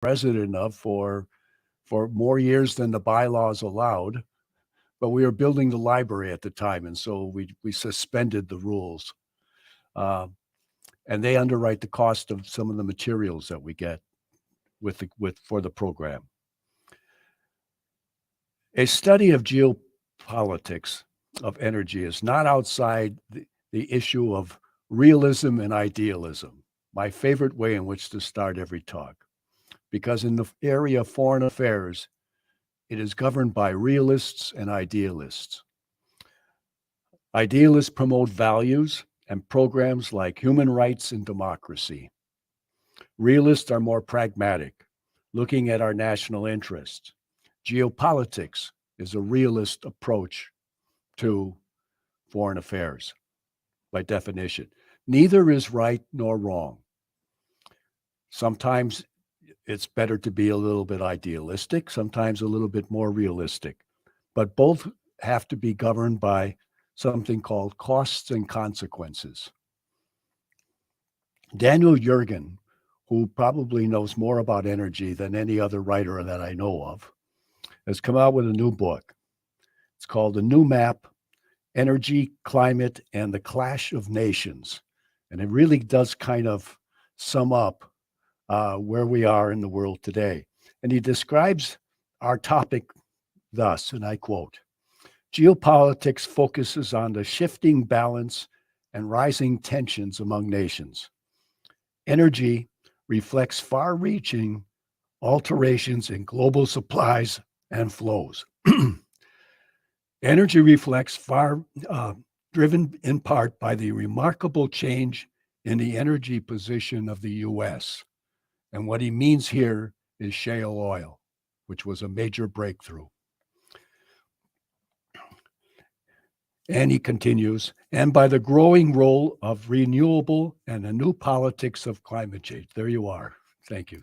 president of for more years than the bylaws allowed. But we were building the library at the time, and so we suspended the rules. Uh, and they underwrite the cost of some of the materials that we get with for the program. A study of geopolitics of energy is not outside the issue of realism and idealism, my favorite way in which to start every talk. Because in the area of foreign affairs, it is governed by realists and idealists. Idealists promote values and programs like human rights and democracy. Realists are more pragmatic, looking at our national interests. Geopolitics is a realist approach to foreign affairs, by definition. Neither is right nor wrong. Sometimes it's better to be a little bit idealistic, sometimes a little bit more realistic, but both have to be governed by something called costs and consequences. Daniel Yergin, who probably knows more about energy than any other writer that I know of, has come out with a new book. It's called The New Map, Energy, Climate, and the Clash of Nations. And it really does kind of sum up where we are in the world today. And he describes our topic thus, and I quote, geopolitics focuses on the shifting balance and rising tensions among nations. Energy reflects far-reaching alterations in global supplies and flows. Energy reflects driven in part by the remarkable change in the energy position of the U.S. And what he means here is shale oil, which was a major breakthrough. And he continues, and by the growing role of renewable and a new politics of climate change. There you are. Thank you.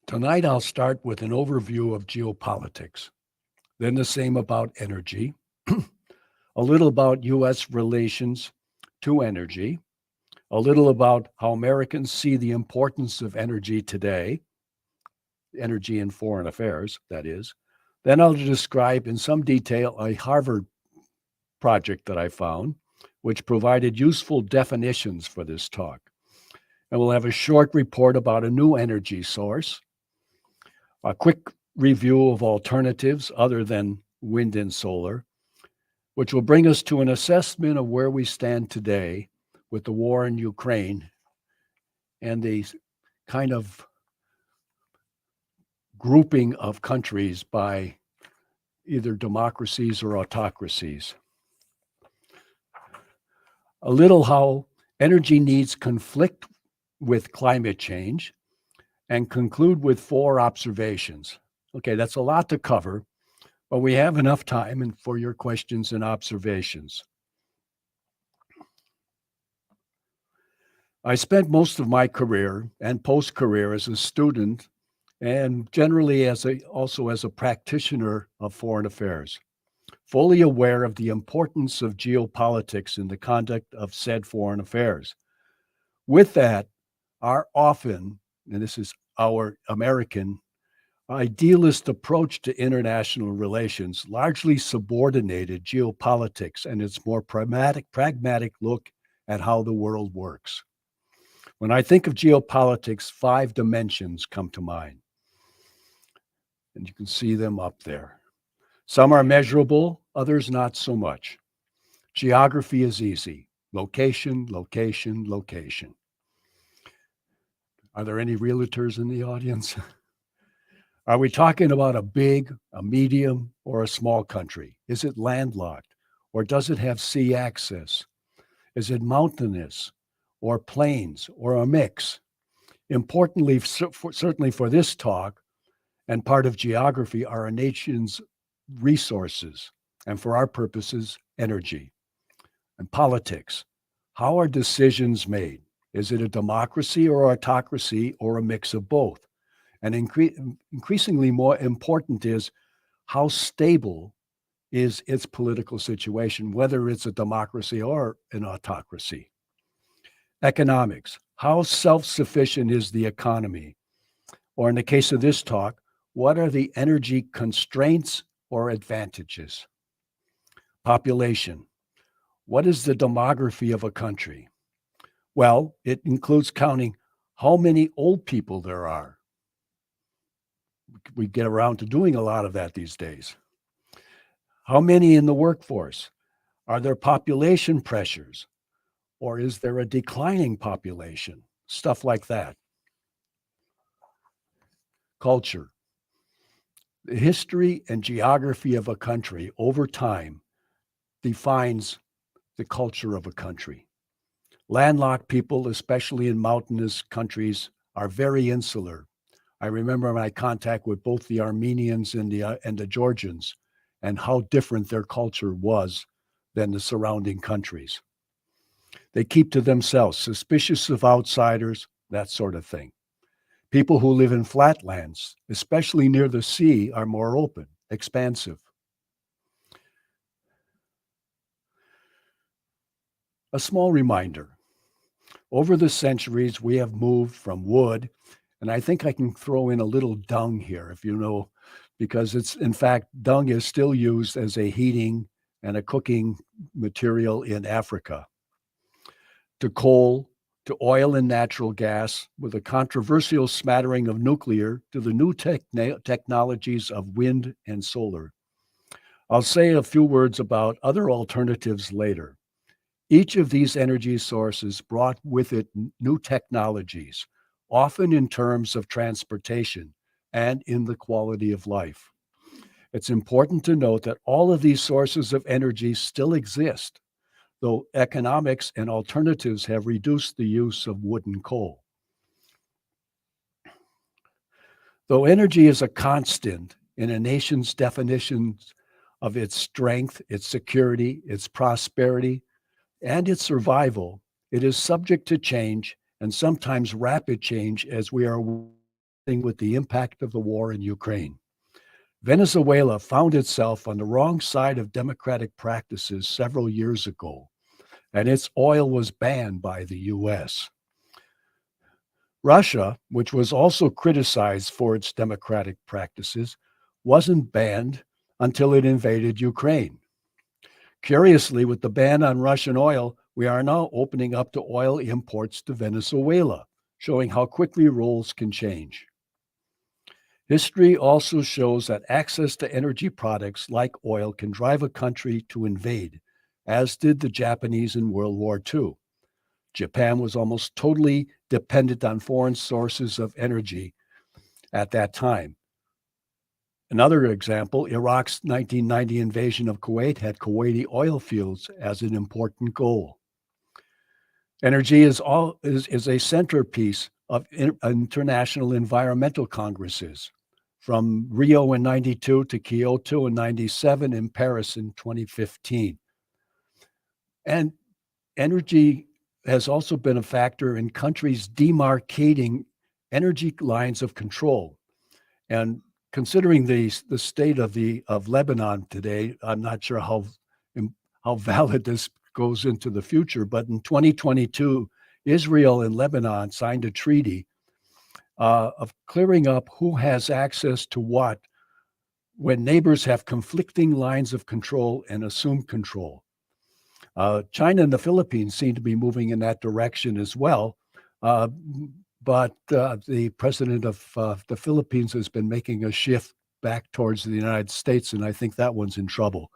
Tonight, I'll start with an overview of geopolitics, then the same about energy, a little about U.S. relations to energy, a little about how Americans see the importance of energy today, energy in foreign affairs, that is. Then I'll describe in some detail a Harvard project that I found, which provided useful definitions for this talk. And we'll have a short report about a new energy source, a quick review of alternatives other than wind and solar, which will bring us to an assessment of where we stand today with the war in Ukraine and the kind of grouping of countries by either democracies or autocracies. A little how energy needs conflict with climate change, and conclude with 4 observations. Okay, that's a lot to cover, but we have enough time for your questions and observations. I spent most of my career and post-career as a student and generally also as a practitioner of foreign affairs, fully aware of the importance of geopolitics in the conduct of said foreign affairs. With that, are often, and this is our American idealist approach to international relations, largely subordinated geopolitics and its more pragmatic look at how the world works. When I think of geopolitics, 5 dimensions come to mind. And you can see them up there. Some are measurable, others not so much. Geography is easy. Location, location, location. Are there any realtors in the audience? Are we talking about a big, a medium, or a small country? Is it landlocked, or does it have sea access? Is it mountainous, or plains, or a mix? Importantly, certainly for this talk, and part of geography, are a nation's resources, and for our purposes, energy. And politics. How are decisions made? Is it a democracy or autocracy or a mix of both? And increasingly more important is how stable is its political situation, whether it's a democracy or an autocracy. Economics. How self-sufficient is the economy? Or in the case of this talk, what are the energy constraints or advantages? Population. What is the demography of a country? Well, it includes counting how many old people there are. We get around to doing a lot of that these days. How many in the workforce? Are there population pressures? Or is there a declining population? Stuff like that. Culture. The history and geography of a country over time defines the culture of a country. Landlocked people, especially in mountainous countries, are very insular. I remember my contact with both the Armenians and the Georgians, and how different their culture was than the surrounding countries. They keep to themselves, suspicious of outsiders, that sort of thing. People who live in flatlands, especially near the sea, are more open, expansive. A small reminder. Over the centuries, we have moved from wood, and I think I can throw in a little dung here, if you know, because it's, in fact, dung is still used as a heating and a cooking material in Africa, to coal, to oil and natural gas, with a controversial smattering of nuclear, to the new technologies of wind and solar. I'll say a few words about other alternatives later. Each of these energy sources brought with it new technologies, often in terms of transportation and in the quality of life. It's important to note that all of these sources of energy still exist, though economics and alternatives have reduced the use of wood and coal. Though energy is a constant in a nation's definitions of its strength, its security, its prosperity, and its survival, it is subject to change, and sometimes rapid change, as we are with the impact of the war in Ukraine. Venezuela found itself on the wrong side of democratic practices several years ago, and its oil was banned by the US. Russia, which was also criticized for its democratic practices, wasn't banned until it invaded Ukraine. Curiously, with the ban on Russian oil, we are now opening up to oil imports to Venezuela, showing how quickly roles can change. History also shows that access to energy products like oil can drive a country to invade, as did the Japanese in World War II. Japan was almost totally dependent on foreign sources of energy at that time. Another example, Iraq's 1990 invasion of Kuwait had Kuwaiti oil fields as an important goal. Energy is a centerpiece of international environmental congresses, from Rio in 92 to Kyoto in 97 and Paris in 2015. And energy has also been a factor in countries demarcating energy lines of control. And considering the state of Lebanon today, I'm not sure how valid this goes into the future, but in 2022, Israel and Lebanon signed a treaty of clearing up who has access to what when neighbors have conflicting lines of control and assume control. China and the Philippines seem to be moving in that direction as well. But the president of the Philippines has been making a shift back towards the United States, and I think that one's in trouble.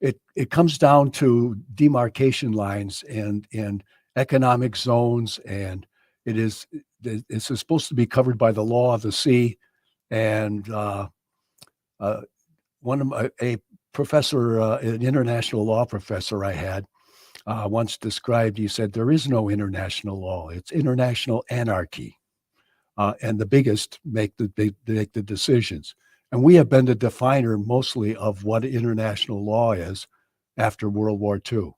It comes down to demarcation lines and economic zones, and it's supposed to be covered by the law of the sea. And a professor, an international law professor I had, once described, he said, there is no international law. It's international anarchy. And the biggest make the decisions. And we have been the definer mostly of what international law is after World War II.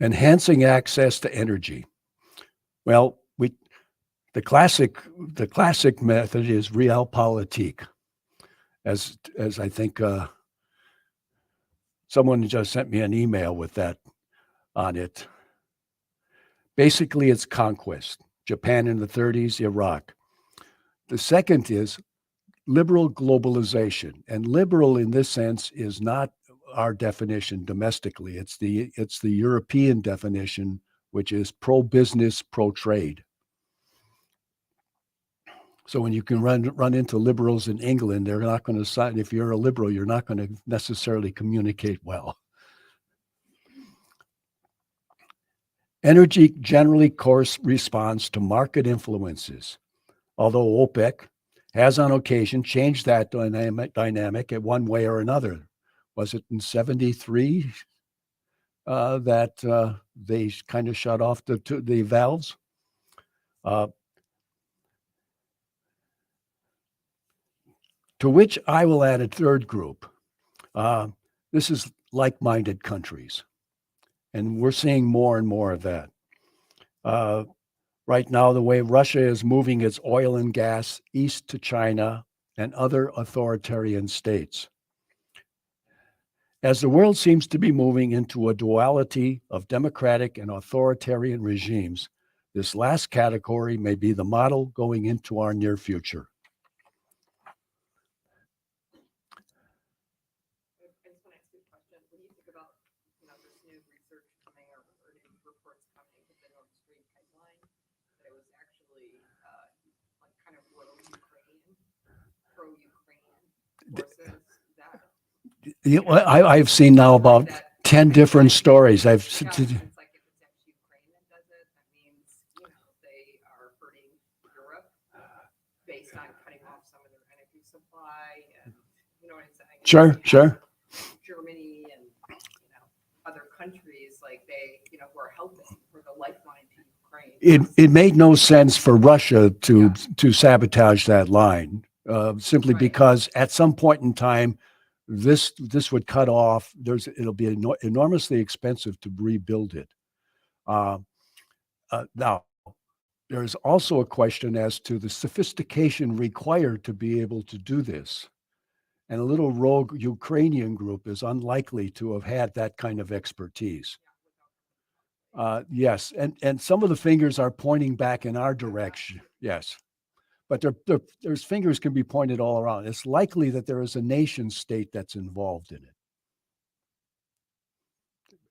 Enhancing access to energy. Well, the classic method is realpolitik. as I think someone just sent me an email with that on it. Basically, it's conquest. Japan in the 30s, Iraq. The second is liberal globalization, and liberal in this sense is not our definition domestically. It's the European definition, which is pro-business, pro-trade. So when you can run into liberals in England, they're not going to sign. If you're a liberal, you're not going to necessarily communicate well. Energy generally corresponds to market influences, although OPEC has on occasion changed that dynamic in one way or another. Was it in 73 that they kind of shut off the valves? To which I will add a third group. This is like-minded countries, and we're seeing more and more of that. Right now, the way Russia is moving its oil and gas east to China and other authoritarian states. As the world seems to be moving into a duality of democratic and authoritarian regimes, this last category may be the model going into our near future. I've seen now about 10 different stories. It's like if it's actually Ukraine that does it, that means, they are hurting Europe based on cutting off some of their energy supply, and you know what I'm saying? Sure. Germany and other countries, like they, who are helping for the lifeline to Ukraine. It made no sense for Russia to sabotage that line, simply because at some point in time, this would cut off. It'll be enormously expensive to rebuild it. Now, there's also a question as to the sophistication required to be able to do this. And a little rogue Ukrainian group is unlikely to have had that kind of expertise. Yes, and some of the fingers are pointing back in our direction. Yes. But there's fingers can be pointed all around. It's likely that there is a nation state that's involved in it.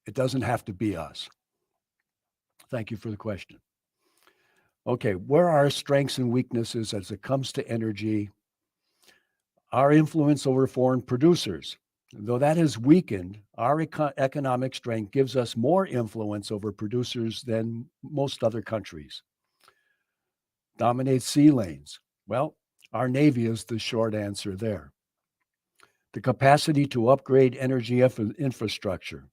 It doesn't have to be us. Thank you for the question. Okay, where are our strengths and weaknesses as it comes to energy? Our influence over foreign producers. Though that has weakened, our economic strength gives us more influence over producers than most other countries. Dominate sea lanes. Well, our Navy is the short answer there. The capacity to upgrade energy infrastructure.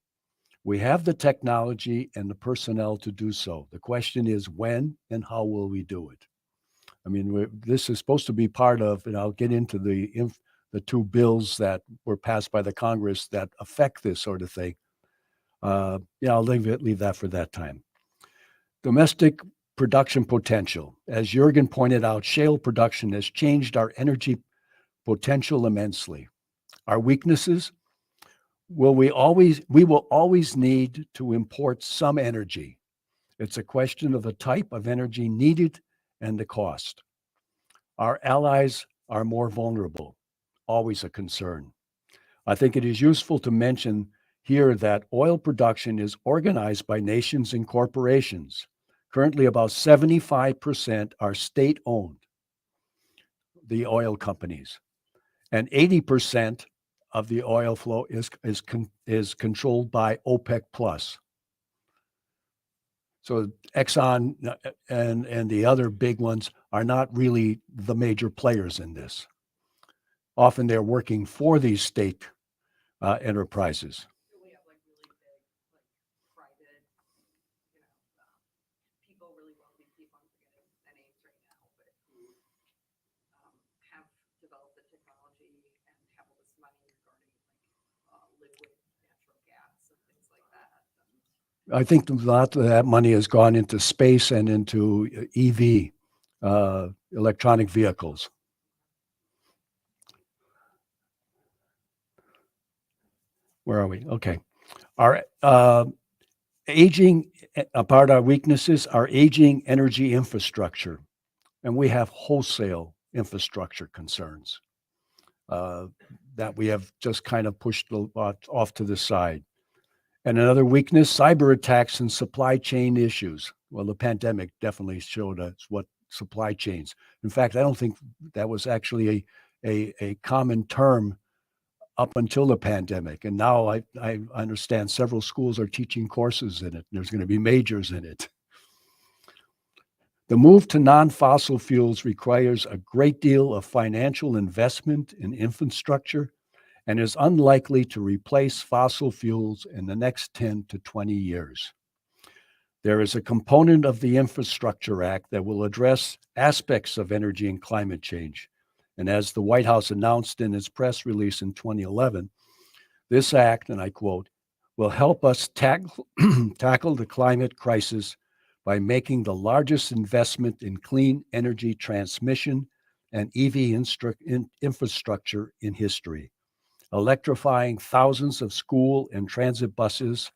We have the technology and the personnel to do so. The question is when and how will we do it? I mean, this is supposed to be part of, and I'll get into the two bills that were passed by the Congress that affect this sort of thing. I'll leave that for that time. Domestic production potential. As Jürgen pointed out, shale production has changed our energy potential immensely. Our weaknesses, we will always need to import some energy. It's a question of the type of energy needed and the cost. Our allies are more vulnerable, always a concern. I think it is useful to mention here that oil production is organized by nations and corporations. Currently, about 75% are state-owned, the oil companies, and 80% of the oil flow is controlled by OPEC plus. So Exxon and the other big ones are not really the major players in this. Often they're working for these state enterprises. We have really big, private, people, really wealthy people, I'm forgetting their names right now, but who have developed the technology and have all this money regarding liquid natural gas and things like that. I think a lot of that money has gone into space and into EV, electronic vehicles. Where are we? Okay. Our aging, about our weaknesses, our aging energy infrastructure, and we have wholesale infrastructure concerns uh, that we have just kind of pushed off to the side. And another weakness, cyber attacks and supply chain issues. Well, the pandemic definitely showed us what supply chains. In fact, I don't think that was actually a common term up until the pandemic. And now I understand several schools are teaching courses in it. There's going to be majors in it. The move to non-fossil fuels requires a great deal of financial investment in infrastructure and is unlikely to replace fossil fuels in the next 10 to 20 years. There is a component of the Infrastructure Act that will address aspects of energy and climate change. And as the White House announced in its press release in 2011, this act, and I quote, will help us tackle the climate crisis by making the largest investment in clean energy transmission and EV infrastructure in history, electrifying thousands of school and transit buses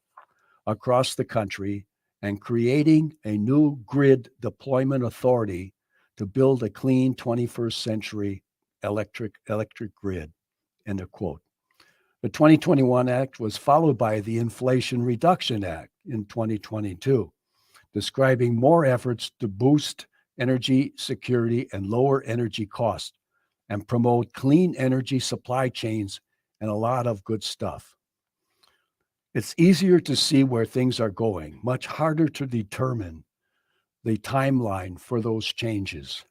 across the country and creating a new grid deployment authority to build a clean 21st century electric grid, end of quote. The 2021 Act was followed by the Inflation Reduction Act in 2022, describing more efforts to boost energy security and lower energy costs and promote clean energy supply chains and a lot of good stuff. It's easier to see where things are going, much harder to determine the timeline for those changes.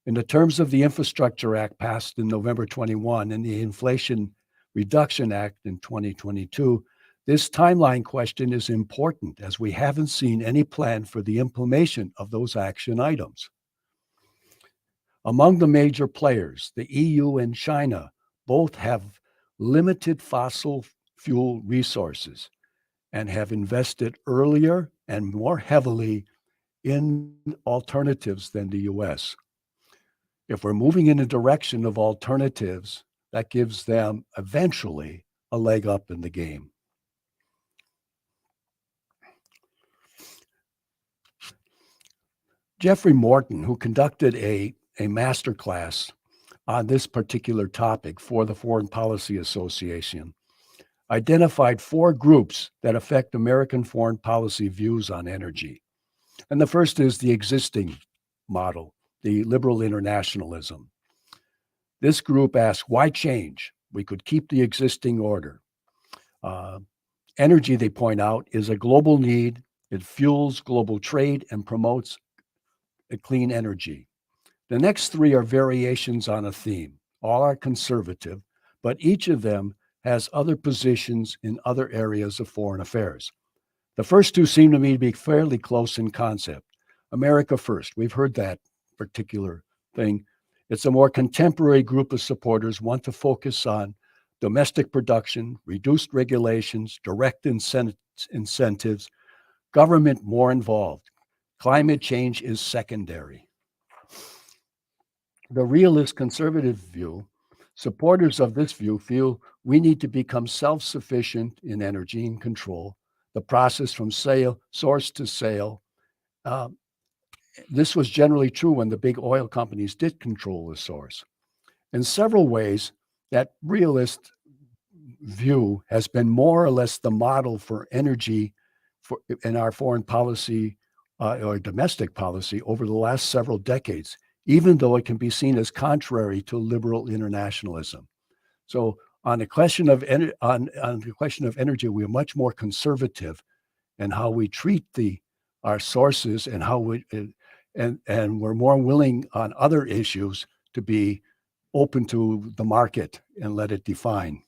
In the terms of the Infrastructure Act passed in November 21 and the Inflation Reduction Act in 2022, this timeline question is important as we haven't seen any plan for the implementation of those action items. Among the major players, the EU and China both have limited fossil fuel resources and have invested earlier and more heavily in alternatives than the US. If we're moving in the direction of alternatives, that gives them eventually a leg up in the game. Jeffrey Morton, who conducted a masterclass on this particular topic for the Foreign Policy Association, identified 4 groups that affect American foreign policy views on energy. And the first is the existing model, the liberal internationalism. This group asks, why change? We could keep the existing order. Energy, they point out, is a global need. It fuels global trade and promotes a clean energy. The next 3 are variations on a theme. All are conservative, but each of them has other positions in other areas of foreign affairs. The first 2 seem to me to be fairly close in concept. America First, we've heard that particular thing. It's a more contemporary group of supporters want to focus on domestic production, reduced regulations, direct incentives, government more involved. Climate change is secondary. The realist conservative view, supporters of this view feel we need to become self-sufficient in energy and control the process from source to sale. This was generally true when the big oil companies did control the source. In several ways, that realist view has been more or less the model for energy in our foreign policy or domestic policy over the last several decades, even though it can be seen as contrary to liberal internationalism. So on the question of energy, we are much more conservative in how we treat our sources and how and we're more willing on other issues to be open to the market and let it define.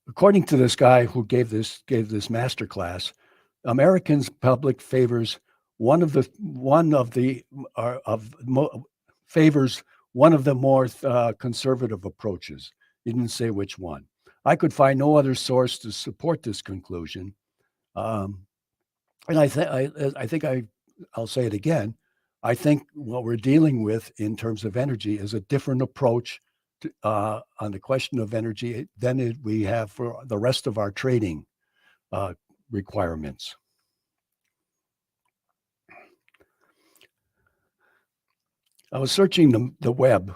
According to this guy who gave this master class, Americans public favors favors one of the more conservative approaches. He didn't say which one. I could find no other source to support this conclusion. And I think I'll say it again. I think what we're dealing with in terms of energy is a different approach on the question of energy than we have for the rest of our trading requirements. I was searching the web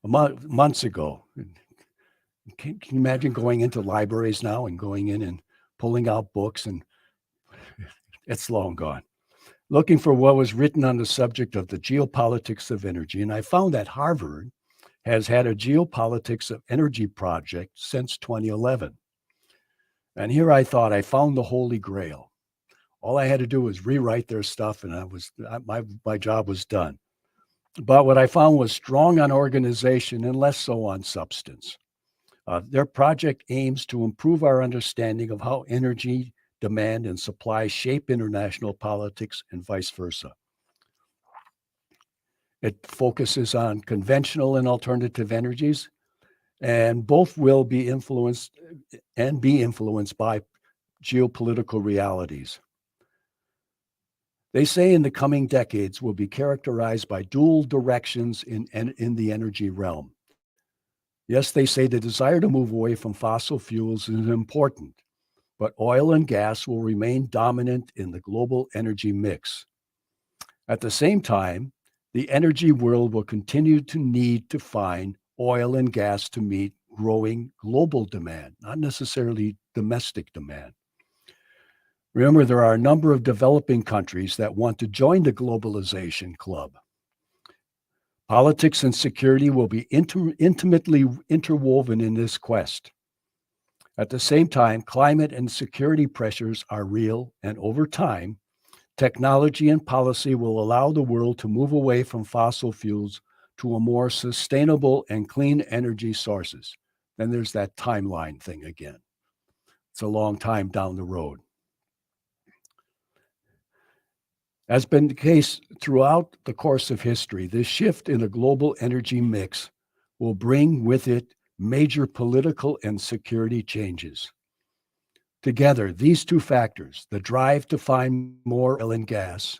months ago. Can you imagine going into libraries now and going in and pulling out books, and it's long gone, looking for what was written on the subject of the geopolitics of energy. And I found that Harvard has had a geopolitics of energy project since 2011. And here I thought I found the Holy Grail. All I had to do was rewrite their stuff, and my job was done. But what I found was strong on organization and less so on substance. Their project aims to improve our understanding of how energy demand and supply shape international politics and vice versa. It focuses on conventional and alternative energies, and both will be influenced by geopolitical realities. They say in the coming decades will be characterized by dual directions in the energy realm. Yes, they say the desire to move away from fossil fuels is important, but oil and gas will remain dominant in the global energy mix. At the same time, the energy world will continue to need to find oil and gas to meet growing global demand, not necessarily domestic demand. Remember, there are a number of developing countries that want to join the globalization club. Politics and security will be intimately interwoven in this quest. At the same time, climate and security pressures are real, and over time, technology and policy will allow the world to move away from fossil fuels to a more sustainable and clean energy sources. Then there's that timeline thing again. It's a long time down the road. As been the case throughout the course of history, this shift in a global energy mix will bring with it major political and security changes. Together, these two factors, the drive to find more oil and gas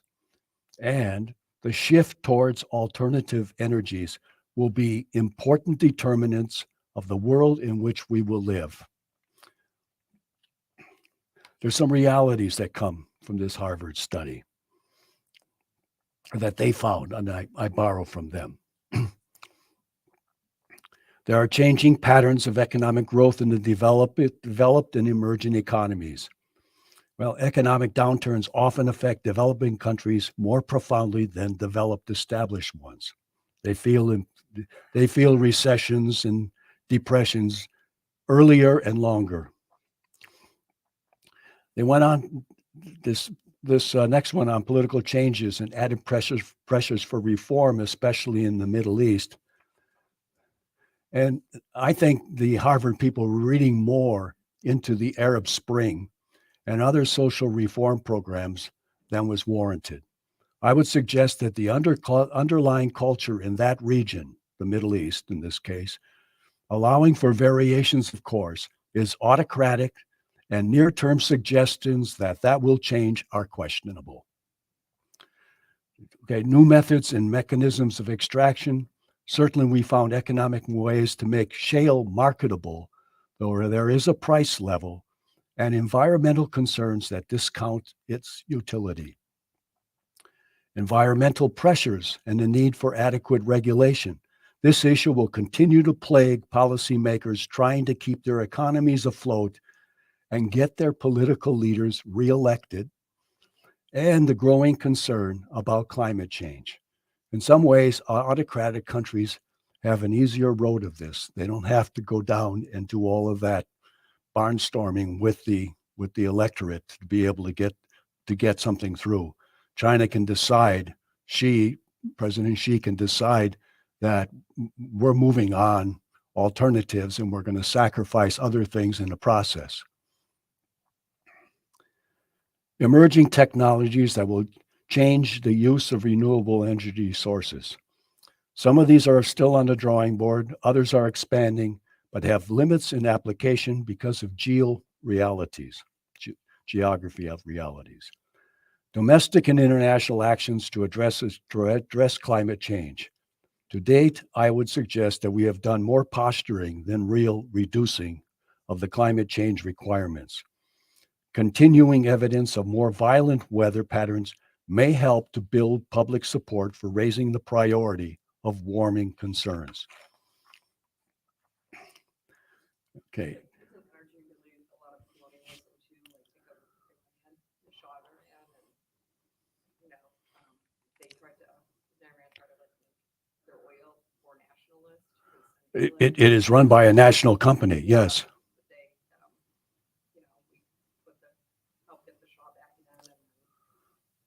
and the shift towards alternative energies, will be important determinants of the world in which we will live. There's some realities that come from this Harvard study that they found, and I borrow from them. There are changing patterns of economic growth in the developed and emerging economies. Well, economic downturns often affect developing countries more profoundly than developed, established ones. They feel recessions and depressions earlier and longer. They went on this next one on political changes and added pressures for reform, especially in the Middle East. And I think the Harvard people were reading more into the Arab Spring and other social reform programs than was warranted. I would suggest that the underlying culture in that region, the Middle East in this case, allowing for variations, of course, is autocratic, and near-term suggestions that will change are questionable. Okay, new methods and mechanisms of extraction. Certainly we found economic ways to make shale marketable, though there is a price level, and environmental concerns that discount its utility. Environmental pressures and the need for adequate regulation. This issue will continue to plague policymakers trying to keep their economies afloat and get their political leaders reelected, and the growing concern about climate change. In some ways, autocratic countries have an easier road of this. They don't have to go down and do all of that barnstorming with the electorate to be able to get something through. China can decide, President Xi can decide that we're moving on alternatives and we're going to sacrifice other things in the process. Emerging technologies that will change the use of renewable energy sources. Some of these are still on the drawing board, others are expanding, but have limits in application because of geography of realities. Domestic and international actions to address climate change. To date, I would suggest that we have done more posturing than real reducing of the climate change requirements. Continuing evidence of more violent weather patterns may help to build public support for raising the priority of warming concerns. Okay, Isn't energy really a lot of colonialism too? Like think of Iran, the Shah of Iran, and you know, they tried to, Iran tried to like make their oil more nationalist. it is run by a national company, yes. But they, you know, we put the helped get the Shah back in, and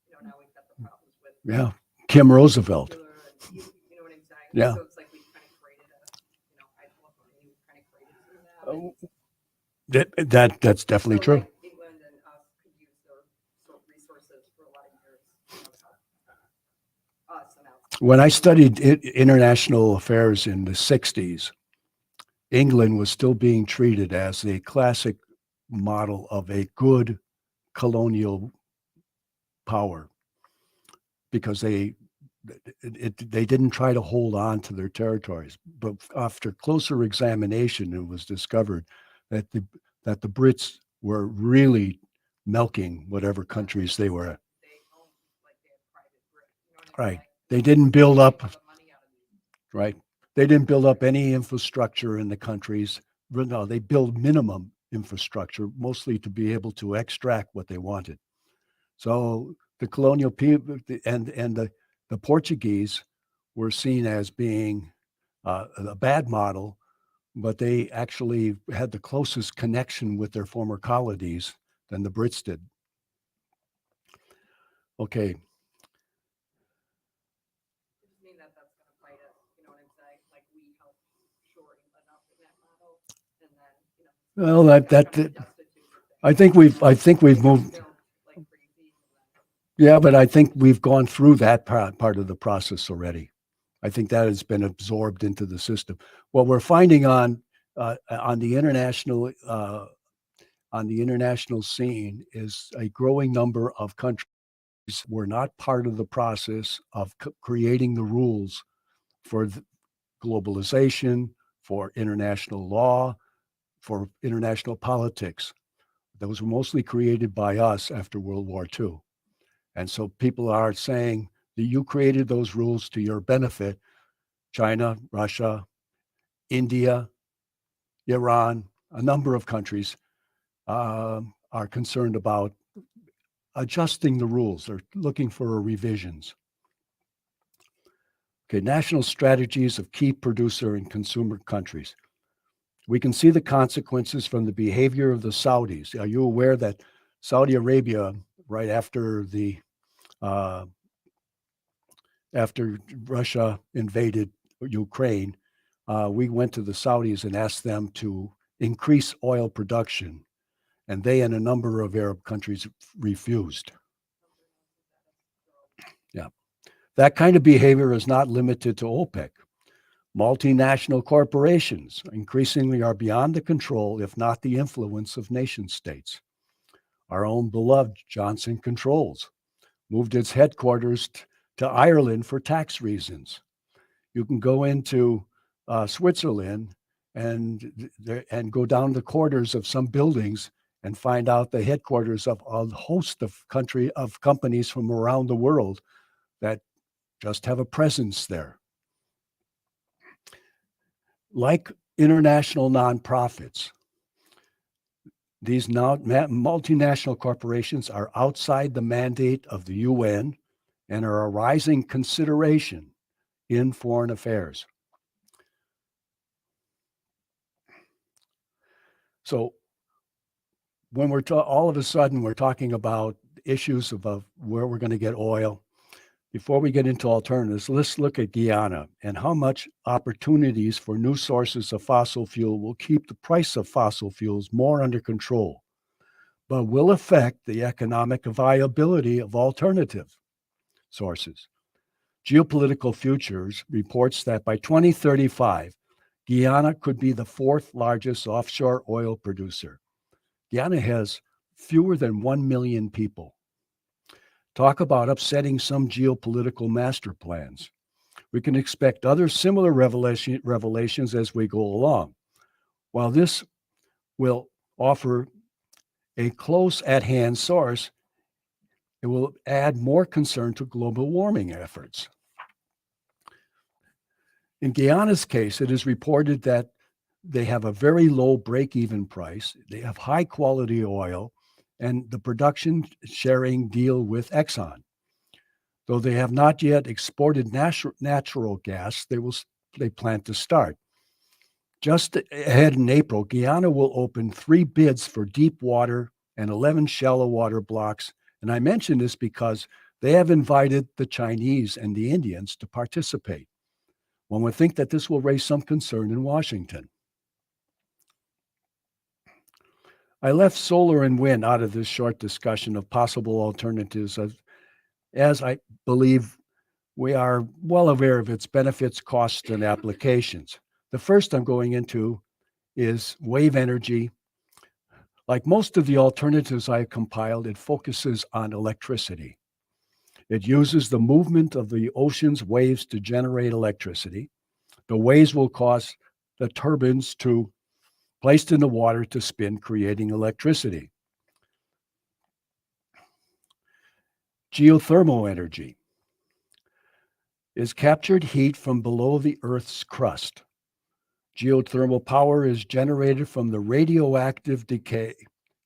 you know now we've got the problems with Yeah, Kim Roosevelt. nuclear, and you know what I'm saying? Yeah. So it's like we kind of created a, you know, I love when you kind of created some of that. That's definitely So, true. like, England and us could use their sort of resources for a lot of years, you know, to help us and outside. When I studied international affairs in the 60s, England was still being treated as a classic model of a good colonial power because they didn't try to hold on to their territories. But after closer examination, it was discovered that the Brits were really milking whatever countries they were at. They own, like, they have private grid, you know what I'm Right. saying? They didn't build up, Make all the money out of these. right. They didn't build up any infrastructure in the countries. No, they built minimum infrastructure, mostly to be able to extract what they wanted. So the colonial people and the Portuguese were seen as being a bad model, but they actually had the closest connection with their former colonies than the Brits did. Okay, Doesn't mean that that's gonna fight us, you know what I'm saying? Like, we helped shore England up in that model, and then, you know. well, got that kind of destitute with I things. think we've They got moved. built like crazy, and then Yeah, but I think we've gone through that part of the process already. I think that has been absorbed into the system. What we're finding on the international scene is a growing number of countries were not part of the process of creating the rules for globalization, for international law, for international politics. Those were mostly created by us after World War II. And so people are saying that you created those rules to your benefit. China, Russia, India, Iran, a number of countries are concerned about adjusting the rules. They're looking for revisions. Okay, national strategies of key producer and consumer countries. We can see the consequences from the behavior of the Saudis. Are you aware that Saudi Arabia, right after after Russia invaded Ukraine, we went to the Saudis and asked them to increase oil production, and they and a number of Arab countries refused. Yeah. That kind of behavior is not limited to OPEC. Multinational corporations increasingly are beyond the control, if not the influence, of nation states. Our own beloved Johnson Controls moved its headquarters to Ireland for tax reasons. You can go into Switzerland and go down the corridors of some buildings and find out the headquarters of a host of companies from around the world that just have a presence there. Like international nonprofits, these multinational corporations are outside the mandate of the UN and are a rising consideration in foreign affairs. So when all of a sudden we're talking about issues of where we're going to get oil, before we get into alternatives, let's look at Guyana and how much opportunities for new sources of fossil fuel will keep the price of fossil fuels more under control, but will affect the economic viability of alternative sources. Geopolitical Futures reports that by 2035, Guyana could be the fourth largest offshore oil producer. Guyana has fewer than 1 million people. Talk about upsetting some geopolitical master plans. We can expect other similar revelations as we go along. While this will offer a close at hand source, it will add more concern to global warming efforts. In Guyana's case, it is reported that they have a very low break-even price, they have high quality oil, and the production sharing deal with Exxon. Though they have not yet exported natural gas, they plan to start. Just ahead in April, Guyana will open 3 bids for deep water and 11 shallow water blocks. And I mention this because they have invited the Chinese and the Indians to participate. One would think that this will raise some concern in Washington. I left solar and wind out of this short discussion of possible alternatives as I believe we are well aware of its benefits, costs, and applications. The first I'm going into is wave energy. Like most of the alternatives I compiled, it focuses on electricity. It uses the movement of the ocean's waves to generate electricity. The waves will cause the turbines placed in the water to spin, creating electricity. Geothermal energy is captured heat from below the Earth's crust. Geothermal power is generated from the radioactive decay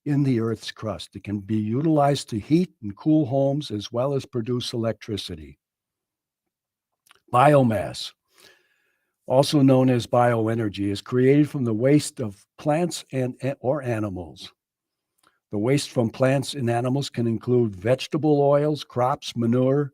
in the Earth's crust. It can be utilized to heat and cool homes as well as produce electricity. Biomass, also known as bioenergy, is created from the waste of plants or animals. The waste from plants and animals can include vegetable oils, crops, manure,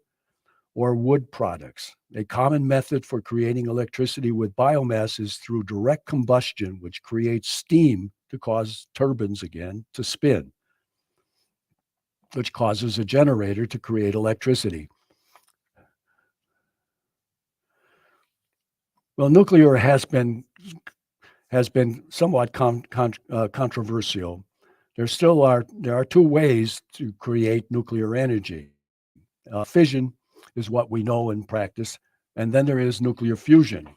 or wood products. A common method for creating electricity with biomass is through direct combustion, which creates steam to cause turbines again to spin, which causes a generator to create electricity. Well, nuclear has been somewhat controversial. There are 2 ways to create nuclear energy. Fission is what we know in practice, and then there is nuclear fusion.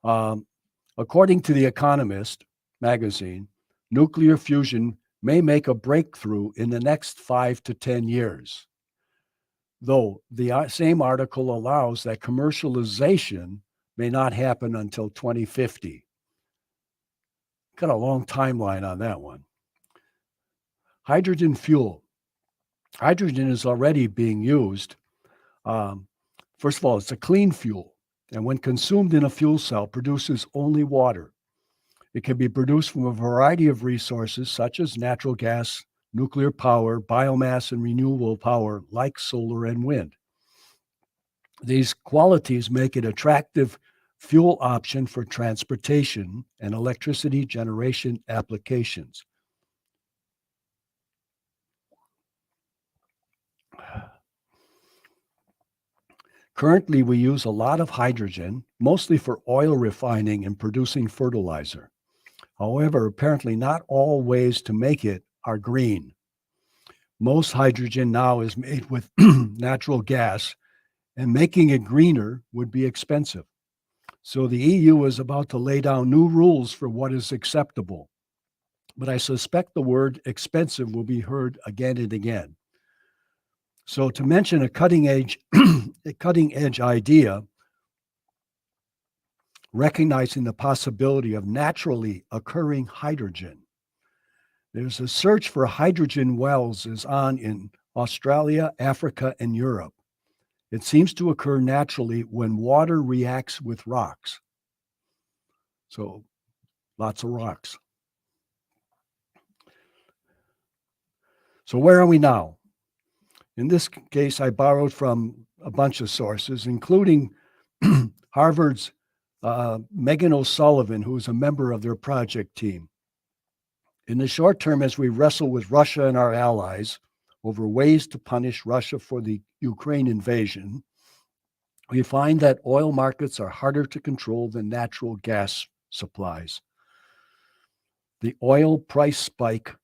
According to The Economist magazine, nuclear fusion may make a breakthrough in the next 5 to 10 years. Though the same article allows that commercialization may not happen until 2050. Got a long timeline on that one. Hydrogen fuel. Hydrogen is already being used. First of all, it's a clean fuel, and when consumed in a fuel cell, produces only water. It can be produced from a variety of resources such as natural gas, nuclear power, biomass, and renewable power like solar and wind. These qualities make it attractive fuel option for transportation and electricity generation applications. Currently, we use a lot of hydrogen, mostly for oil refining and producing fertilizer. However, apparently not all ways to make it are green. Most hydrogen now is made with natural gas, and making it greener would be expensive. So the EU is about to lay down new rules for what is acceptable. But I suspect the word expensive will be heard again and again. So to mention a cutting edge idea, recognizing the possibility of naturally occurring hydrogen. There's a search for hydrogen wells is on in Australia, Africa, and Europe. It seems to occur naturally when water reacts with rocks. So lots of rocks. So where are we now? In this case, I borrowed from a bunch of sources, including Harvard's Megan O'Sullivan, who is a member of their project team. In the short term, as we wrestle with Russia and our allies over ways to punish Russia for the Ukraine invasion, we find that oil markets are harder to control than natural gas supplies. The oil price spike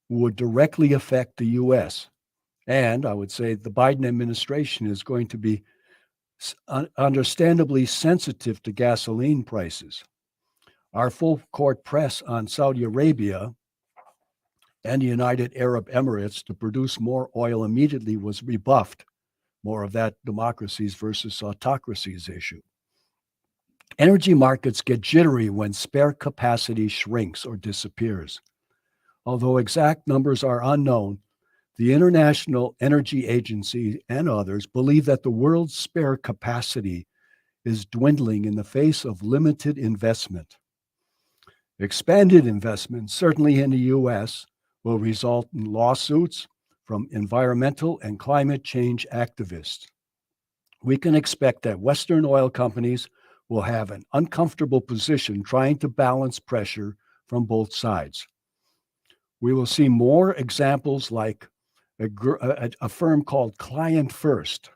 would directly affect the U.S., and I would say the Biden administration is going to be understandably sensitive to gasoline prices. Our full court press on Saudi Arabia and the United Arab Emirates to produce more oil immediately was rebuffed. More of that democracies versus autocracies issue. Energy markets get jittery when spare capacity shrinks or disappears. Although exact numbers are unknown, the International Energy Agency and others believe that the world's spare capacity is dwindling in the face of limited investment. Expanded investment, certainly in the US, will result in lawsuits from environmental and climate change activists. We can expect that Western oil companies will have an uncomfortable position trying to balance pressure from both sides. We will see more examples like a firm called Client First,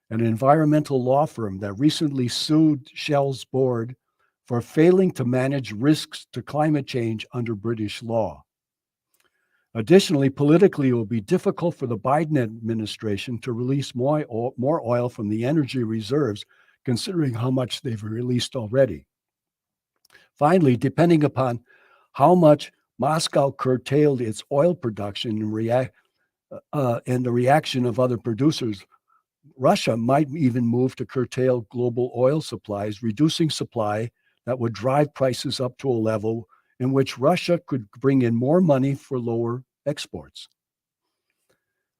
an environmental law firm that recently sued Shell's board for failing to manage risks to climate change under British law. Additionally, politically, it will be difficult for the Biden administration to release more oil from the energy reserves, considering how much they've released already. Finally, depending upon how much Moscow curtailed its oil production and the reaction of other producers, Russia might even move to curtail global oil supplies, reducing supply that would drive prices up to a level in which Russia could bring in more money for lower exports.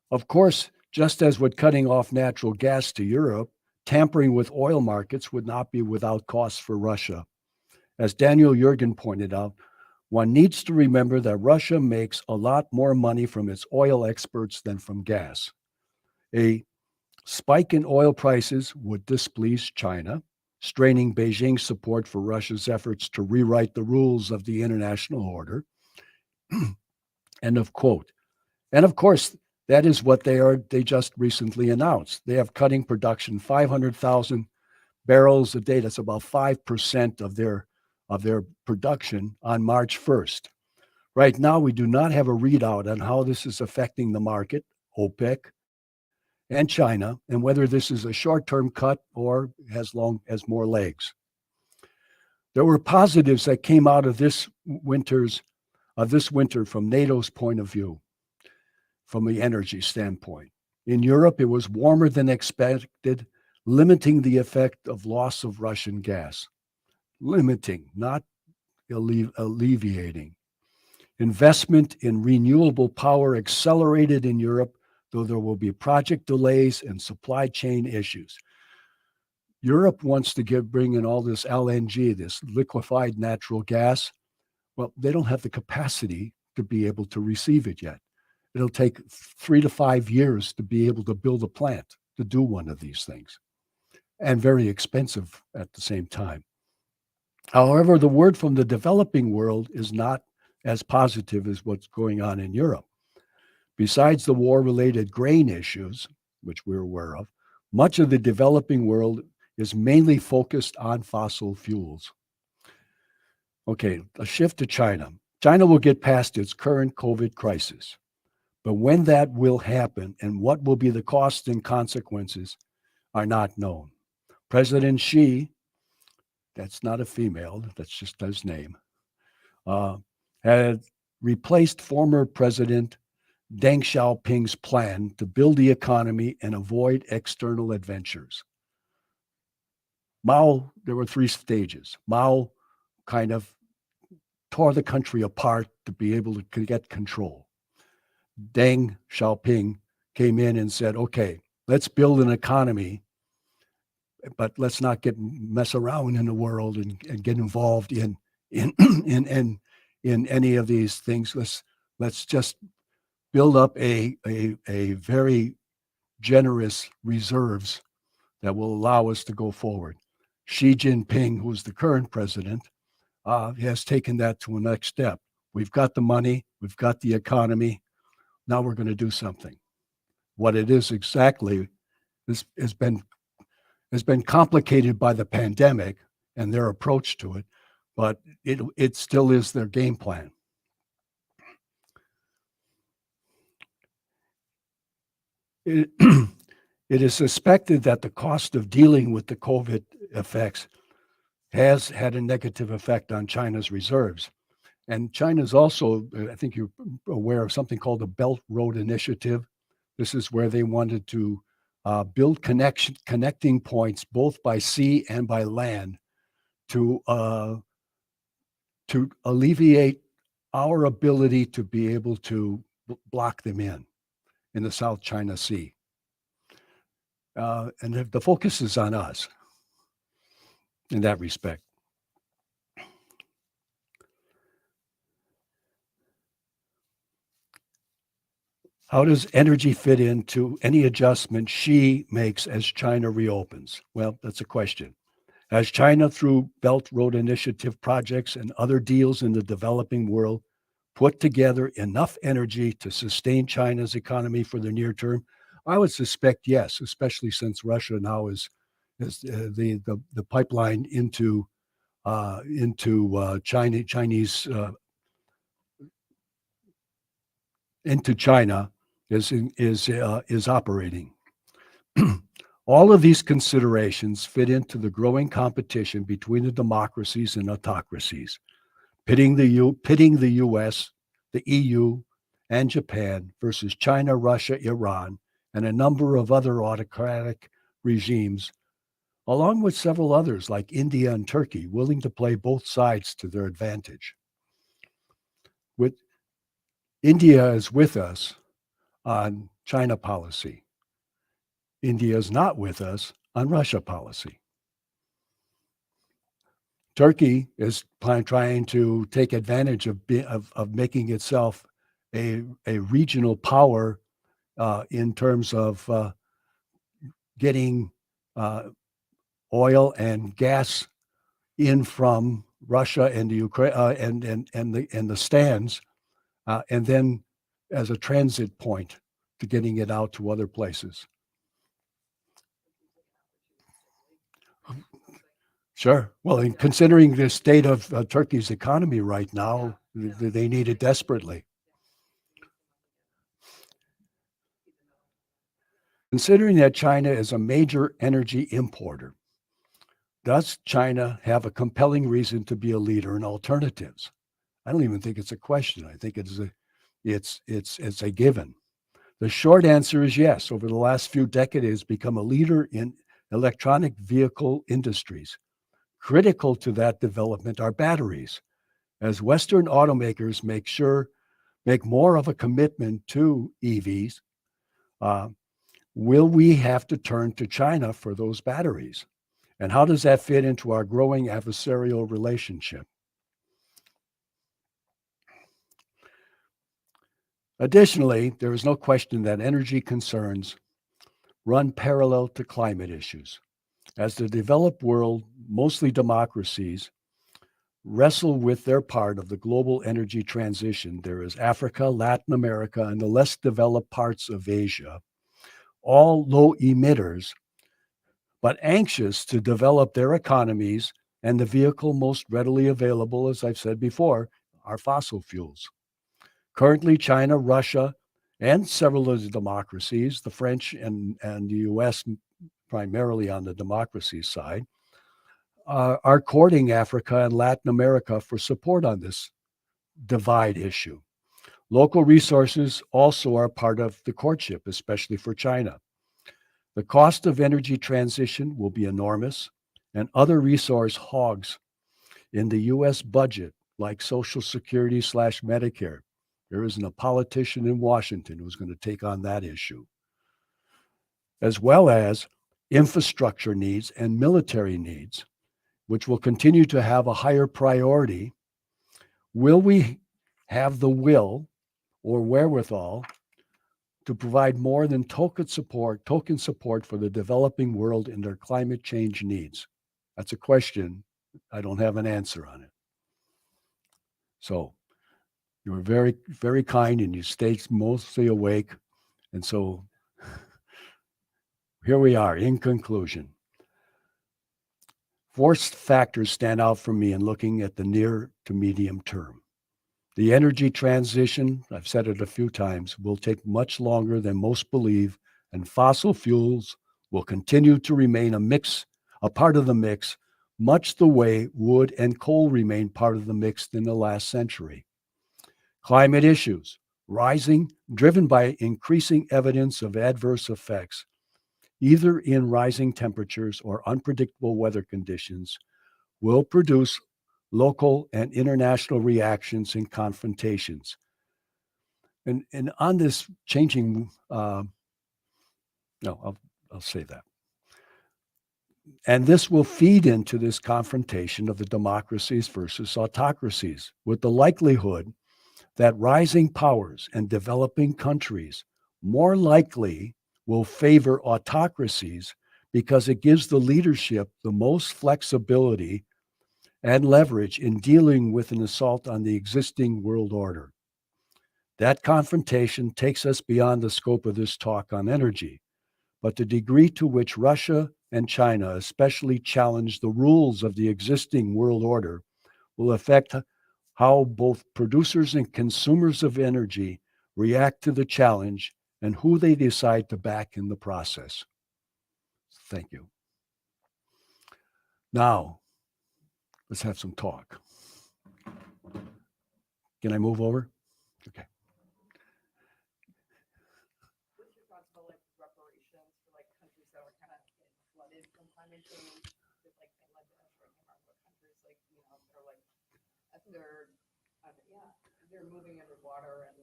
Of course, just as with cutting off natural gas to Europe, tampering with oil markets would not be without costs for Russia. As Daniel Yergin pointed out, one needs to remember that Russia makes a lot more money from its oil exports than from gas. A spike in oil prices would displease China, straining Beijing's support for Russia's efforts to rewrite the rules of the international order. End of quote. And of course, that is what they just recently announced. They have cutting production 500,000 barrels a day. That's about 5% of their production on March 1st. Right now, we do not have a readout on how this is affecting the market, OPEC, and China, and whether this is a short-term cut or has more legs. There were positives that came out of this winter from NATO's point of view, from the energy standpoint. In Europe, it was warmer than expected, limiting the effect of loss of Russian gas. Limiting, not alleviating. Investment in renewable power accelerated in Europe, though there will be project delays and supply chain issues. Europe wants to bring in all this LNG, this liquefied natural gas. Well, they don't have the capacity to be able to receive it yet. It'll take 3 to 5 years to be able to build a plant to do one of these things, and very expensive at the same time. However, the word from the developing world is not as positive as what's going on in Europe. Besides the war-related grain issues, which we're aware of, much of the developing world is mainly focused on fossil fuels. Okay, a shift to China. China will get past its current COVID crisis, but when that will happen and what will be the costs and consequences are not known. President Xi, that's not a female, that's just his name, had replaced former President Deng Xiaoping's plan to build the economy and avoid external adventures. Mao, there were 3 stages. Mao kind of tore the country apart to be able to get control. Deng Xiaoping came in and said, okay, let's build an economy, but let's not mess around in the world and get involved in any of these things. Let's just build up a very generous reserves that will allow us to go forward. Xi Jinping, who's the current president, has taken that to a next step. We've got the money, we've got the economy. Now we're going to do something. What it is exactly has been complicated by the pandemic and their approach to it, but it still is their game plan. It is suspected that the cost of dealing with the COVID effects has had a negative effect on China's reserves. And China's also, I think you're aware of something called the Belt Road Initiative. This is where they wanted to build connecting points both by sea and by land to alleviate our ability to be able to block them in the South China Sea. And the focus is on us in that respect. How does energy fit into any adjustment Xi makes as China reopens? Well, that's a question. As China, through Belt Road Initiative projects and other deals in the developing world, put together enough energy to sustain China's economy for the near term? I would suspect yes, especially since Russia now is the pipeline into Chinese into China is operating. All of these considerations fit into the growing competition between the democracies and autocracies, pitting the U.S., the EU, and Japan versus China, Russia, Iran, and a number of other autocratic regimes, along with several others like India and Turkey, willing to play both sides to their advantage. With India is with us on China policy. India is not with us on Russia policy. Turkey is trying to take advantage of making itself a regional power in terms of getting oil and gas in from Russia and the Ukraine and the stands, and then as a transit point to getting it out to other places. Sure. Well, in considering the state of Turkey's economy right now, they need it desperately. Considering that China is a major energy importer, does China have a compelling reason to be a leader in alternatives? I don't even think it's a question. I think it's a given. The short answer is yes. Over the last few decades, it has become a leader in electronic vehicle industries. Critical to that development are batteries. As Western automakers make more of a commitment to EVs, will we have to turn to China for those batteries? And how does that fit into our growing adversarial relationship? Additionally, there is no question that energy concerns run parallel to climate issues. As the developed world, mostly democracies, wrestle with their part of the global energy transition, there is Africa, Latin America, and the less developed parts of Asia, all low emitters, but anxious to develop their economies, and the vehicle most readily available, as I've said before, are fossil fuels. Currently, China, Russia, and several of the democracies, the French and the US primarily on the democracy side, are courting Africa and Latin America for support on this divide issue. Local resources also are part of the courtship, especially for China. The cost of energy transition will be enormous, and other resource hogs in the US budget, like Social Security / Medicare, there isn't a politician in Washington who's going to take on that issue, as well as infrastructure needs and military needs, which will continue to have a higher priority. Will we have the will or wherewithal to provide more than token support for the developing world in their climate change needs? That's a question. I don't have an answer on it. So you were very, very kind and you stayed mostly awake. And so here we are in conclusion. Four factors stand out for me in looking at the near to medium term. The energy transition, I've said it a few times, will take much longer than most believe and fossil fuels will continue to remain a part of the mix, much the way wood and coal remained part of the mix in the last century. Climate issues, driven by increasing evidence of adverse effects, either in rising temperatures or unpredictable weather conditions, will produce local and international reactions and confrontations. And on this changing, no, I'll say that. And this will feed into this confrontation of the democracies versus autocracies, with the likelihood that rising powers and developing countries more likely will favor autocracies because it gives the leadership the most flexibility and leverage in dealing with an assault on the existing world order. That confrontation takes us beyond the scope of this talk on energy, but the degree to which Russia and China especially challenge the rules of the existing world order will affect how both producers and consumers of energy react to the challenge and who they decide to back in the process. Thank you. Now, let's have some talk. Can I move over? Okay. What's your thoughts about like reparations for like countries that were kind of flooded from climate change? With like Bangladesh or Myanmar, countries like, you know, they're like, I think they're moving underwater and,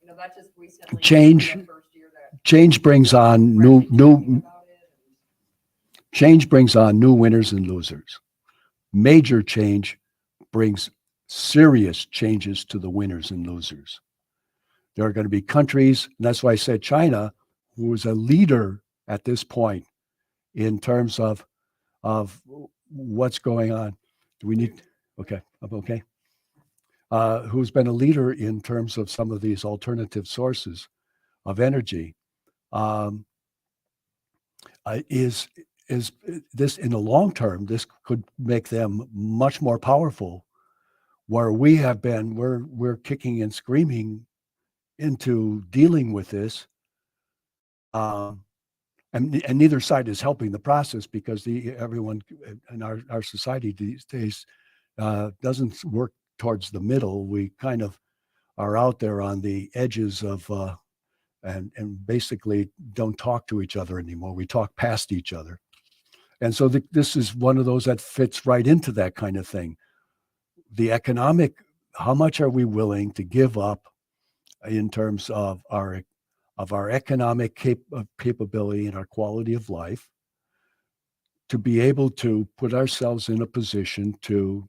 you know, that just recently. Change- the first year that Change brings on Brexit new about it and- change brings on new winners and losers. Major change brings serious changes to the winners and losers. There are going to be countries, and that's why I said China, who is a leader at this point in terms of what's going on. Do we need? Okay, I'm okay. Who's been a leader in terms of some of these alternative sources of energy, is this in the long term? This could make them much more powerful. Where we have been, we're kicking and screaming into dealing with this, and neither side is helping the process because everyone in our society these days doesn't work towards the middle. We kind of are out there on the edges of and basically don't talk to each other anymore. We talk past each other, and so this is one of those that fits right into that kind of thing. The economic, how much are we willing to give up in terms of our economic capability and our quality of life to be able to put ourselves in a position to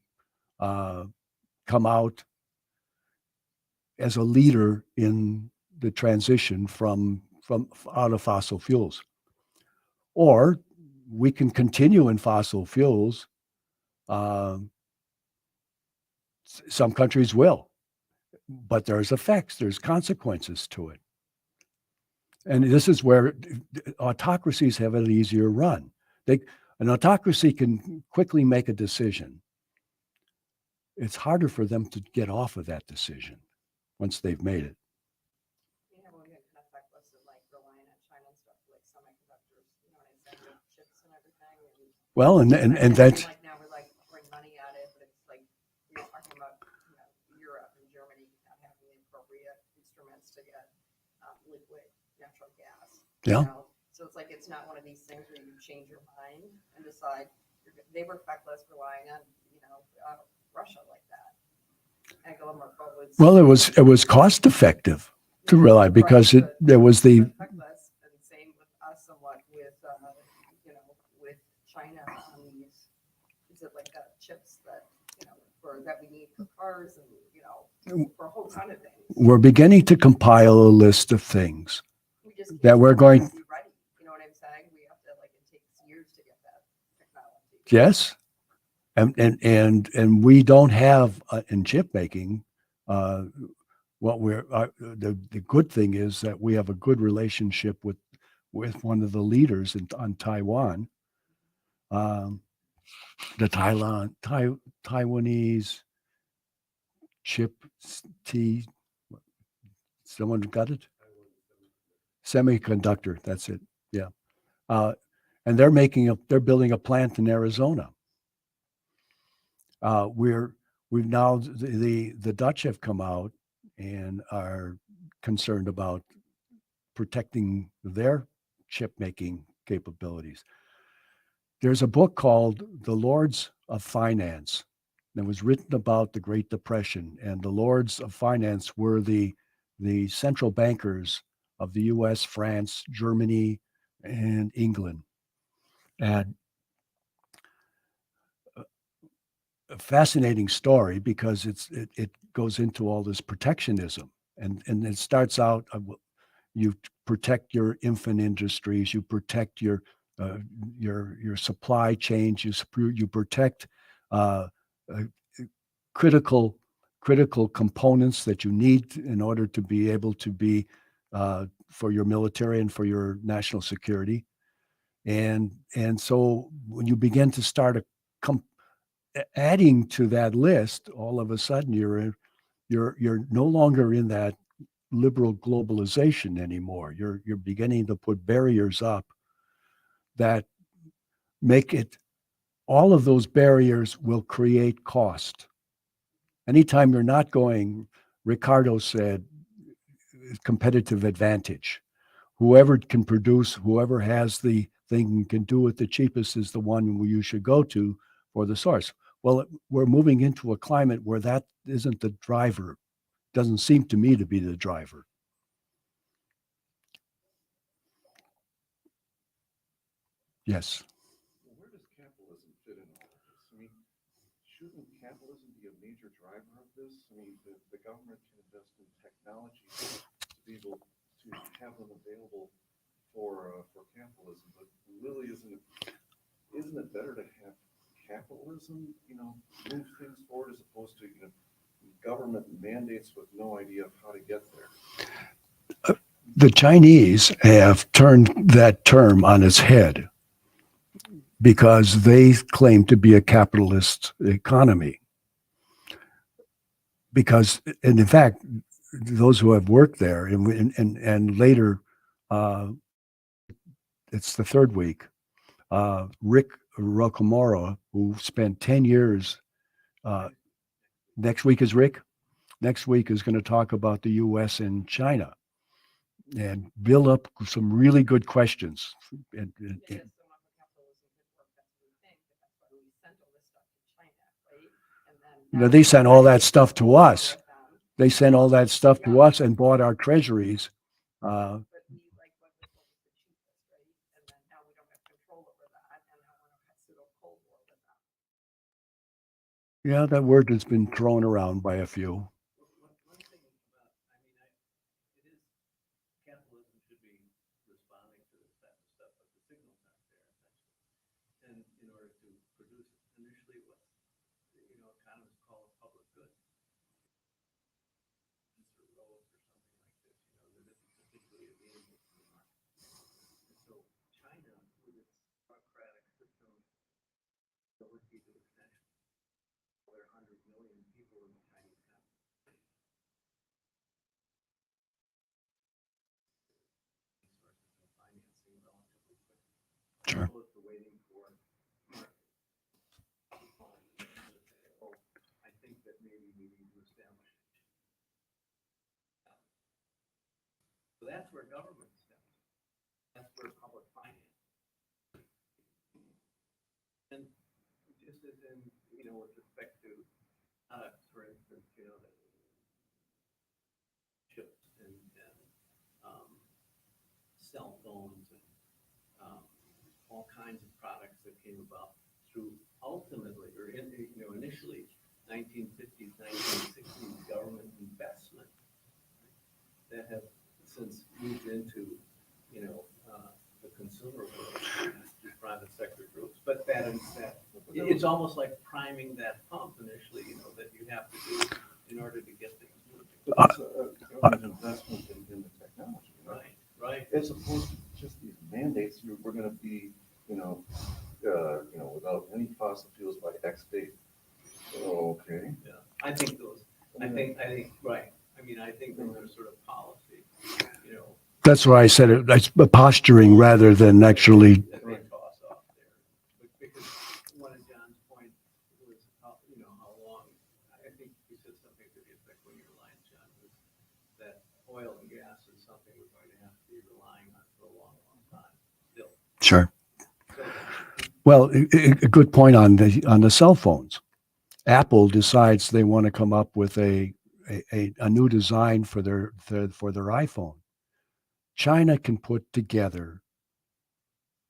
come out as a leader in the transition from out of fossil fuels. Or we can continue in fossil fuels. Some countries will, but there's effects, there's consequences to it. And this is where autocracies have an easier run. An autocracy can quickly make a decision. It's harder for them to get off of that decision once they've made it. Yeah, well, it can affect us in like relying on China and stuff, like semiconductors, you know what I'm saying, with chips and everything. Well, and that's like now we're like throwing money at it, but it's like we were talking about, you know, Europe and Germany not having the appropriate instruments to get liquid natural gas. Yeah. You know? So it's like it's not one of these things where you change your mind and decide. They were feckless relying on, you know, Russia like that. Well, it was cost effective to rely because there was the feckless, and same with us somewhat with you know, with China on these, is it like chips that, you know, that we need for cars and, you know, for a whole ton of things. We're beginning to compile a list of things that we're going. Be ready. You know what I'm saying? We have to, like, it takes years to get that technology. Yes. And we don't have in chip making. What the good thing is that we have a good relationship with one of the leaders on Taiwan, the Taiwanese chip tea. Someone got it? Semiconductor, that's it. Yeah. And they're building a plant in Arizona. We've now, the Dutch have come out and are concerned about protecting their chip making capabilities. There's a book called The Lords of Finance that was written about the Great Depression, and the Lords of Finance were the central bankers of the US, France, Germany, and England. And a fascinating story because it goes into all this protectionism, and it starts out, you protect your infant industries, you protect your supply chains, you protect uh, uh, critical components that you need in order to be able to be for your military and for your national security. And so when you begin to start adding to that list, all of a sudden you're no longer in that liberal globalization anymore. You're beginning to put barriers up that make it, all of those barriers will create cost. Anytime you're not going, Ricardo said, competitive advantage. Whoever can produce, whoever has the thing and can do it the cheapest is the one you should go to for the source. Well, we're moving into a climate where that isn't the driver. Doesn't seem to me to be the driver. Yes. Well, where does capitalism fit in all of this? I mean, shouldn't capitalism be a major driver of this? I mean, the government can invest in technology to be able to have them available for capitalism, but really, isn't it better to have capitalism, move things forward as opposed to, government mandates with no idea of how to get there? The Chinese have turned that term on its head because they claim to be a capitalist economy. Because, and in fact, those who have worked there and later, it's the third week, Rick Rocamora, who spent 10 years, next week is Rick. Next week is going to talk about the US and China and build up some really good questions. And, Yes, so not the capitalism did work, that's what we think, but that's why we sent all this stuff to China, right? And then. they sent all that stuff to us. With them. They sent all that stuff to us and bought our treasuries. But we like what was the cheapest, right? And then now we don't have control over that, and now we're in a pseudo Cold War with them. Yeah, that word has been thrown around by a few. One thing about, it is, capitalism should be responding to this type of stuff, but the signals aren't there essentially. And in order to produce initially what, economists call a public good. Or roads or something like this, that isn't particularly amenable to the market. And so China, with its democratic system, ability to extension, there are 100 million people in the Chinese community. Sources of financing relatively quickly. Sure. Opposed to waiting for market. I think that maybe we need to establish. So that's where government steps. That's where public finance. And just as in, with respect to products, for instance, the chips and cell phones and all kinds of products that came about through ultimately, or initially 1950s, 1960s government investment that have since moved into, the consumer world through private sector groups. But it's almost like priming that pump initially, that you have to do in order to get things moving. But it's a government investment in the technology, Right. as opposed to just these mandates. We're going to be, without any fossil fuels by X date. Okay. Yeah, I think right. I think those are sort of policy, That's why I said it, it's posturing rather than actually, That they toss off there. Because one of John's points was how, how long, I think you said something to the effect when you were lying, John, was that oil and gas is something we're going to have to be relying on for a long, long time still. sure. So, Well, a good point on the cell phones. Apple decides they want to come up with a new design for their iPhone. China can put together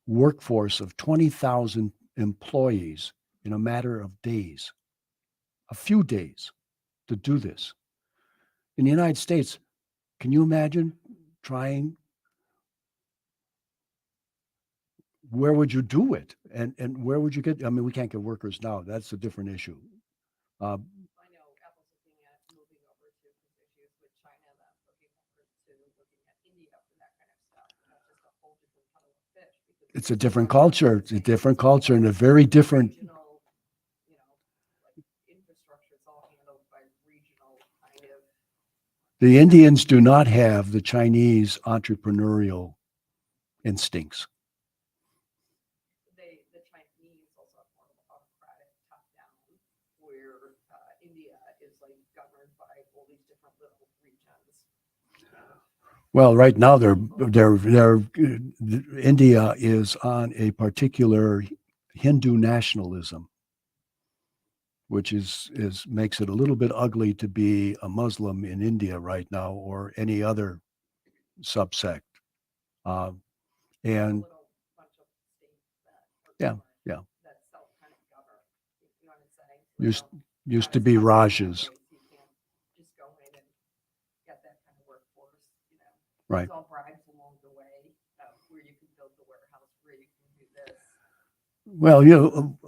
workforce of 20,000 employees in a matter of days, a few days, to do this. In the United States, can you imagine trying? Where would you do it? And where would you get? I mean, we can't get workers now. That's a different issue. I know Apple's looking at moving over to issues with China, that's looking over to looking at India for that kind of stuff. That's just a whole different kettle of fish. Because It's a different culture. It's a different culture and a very different. regional, like infrastructure, it's all handled by regional kind of. The Indians do not have the Chinese entrepreneurial instincts. The Chinese also have more of an autocratic top down, where India is like governed by all these different little regions. Well, right now India is on a particular Hindu nationalism, which is makes it a little bit ugly to be a Muslim in India right now or any other subsect. And Little bunch of states that are Yeah, governed, yeah. that self kind of govern, you know what I'm saying? So used not to as be much Rajas, so you can't just go in and get that kind of workforce, right? It's all bribes along the way, where you can build the warehouse, where you can do this. Well,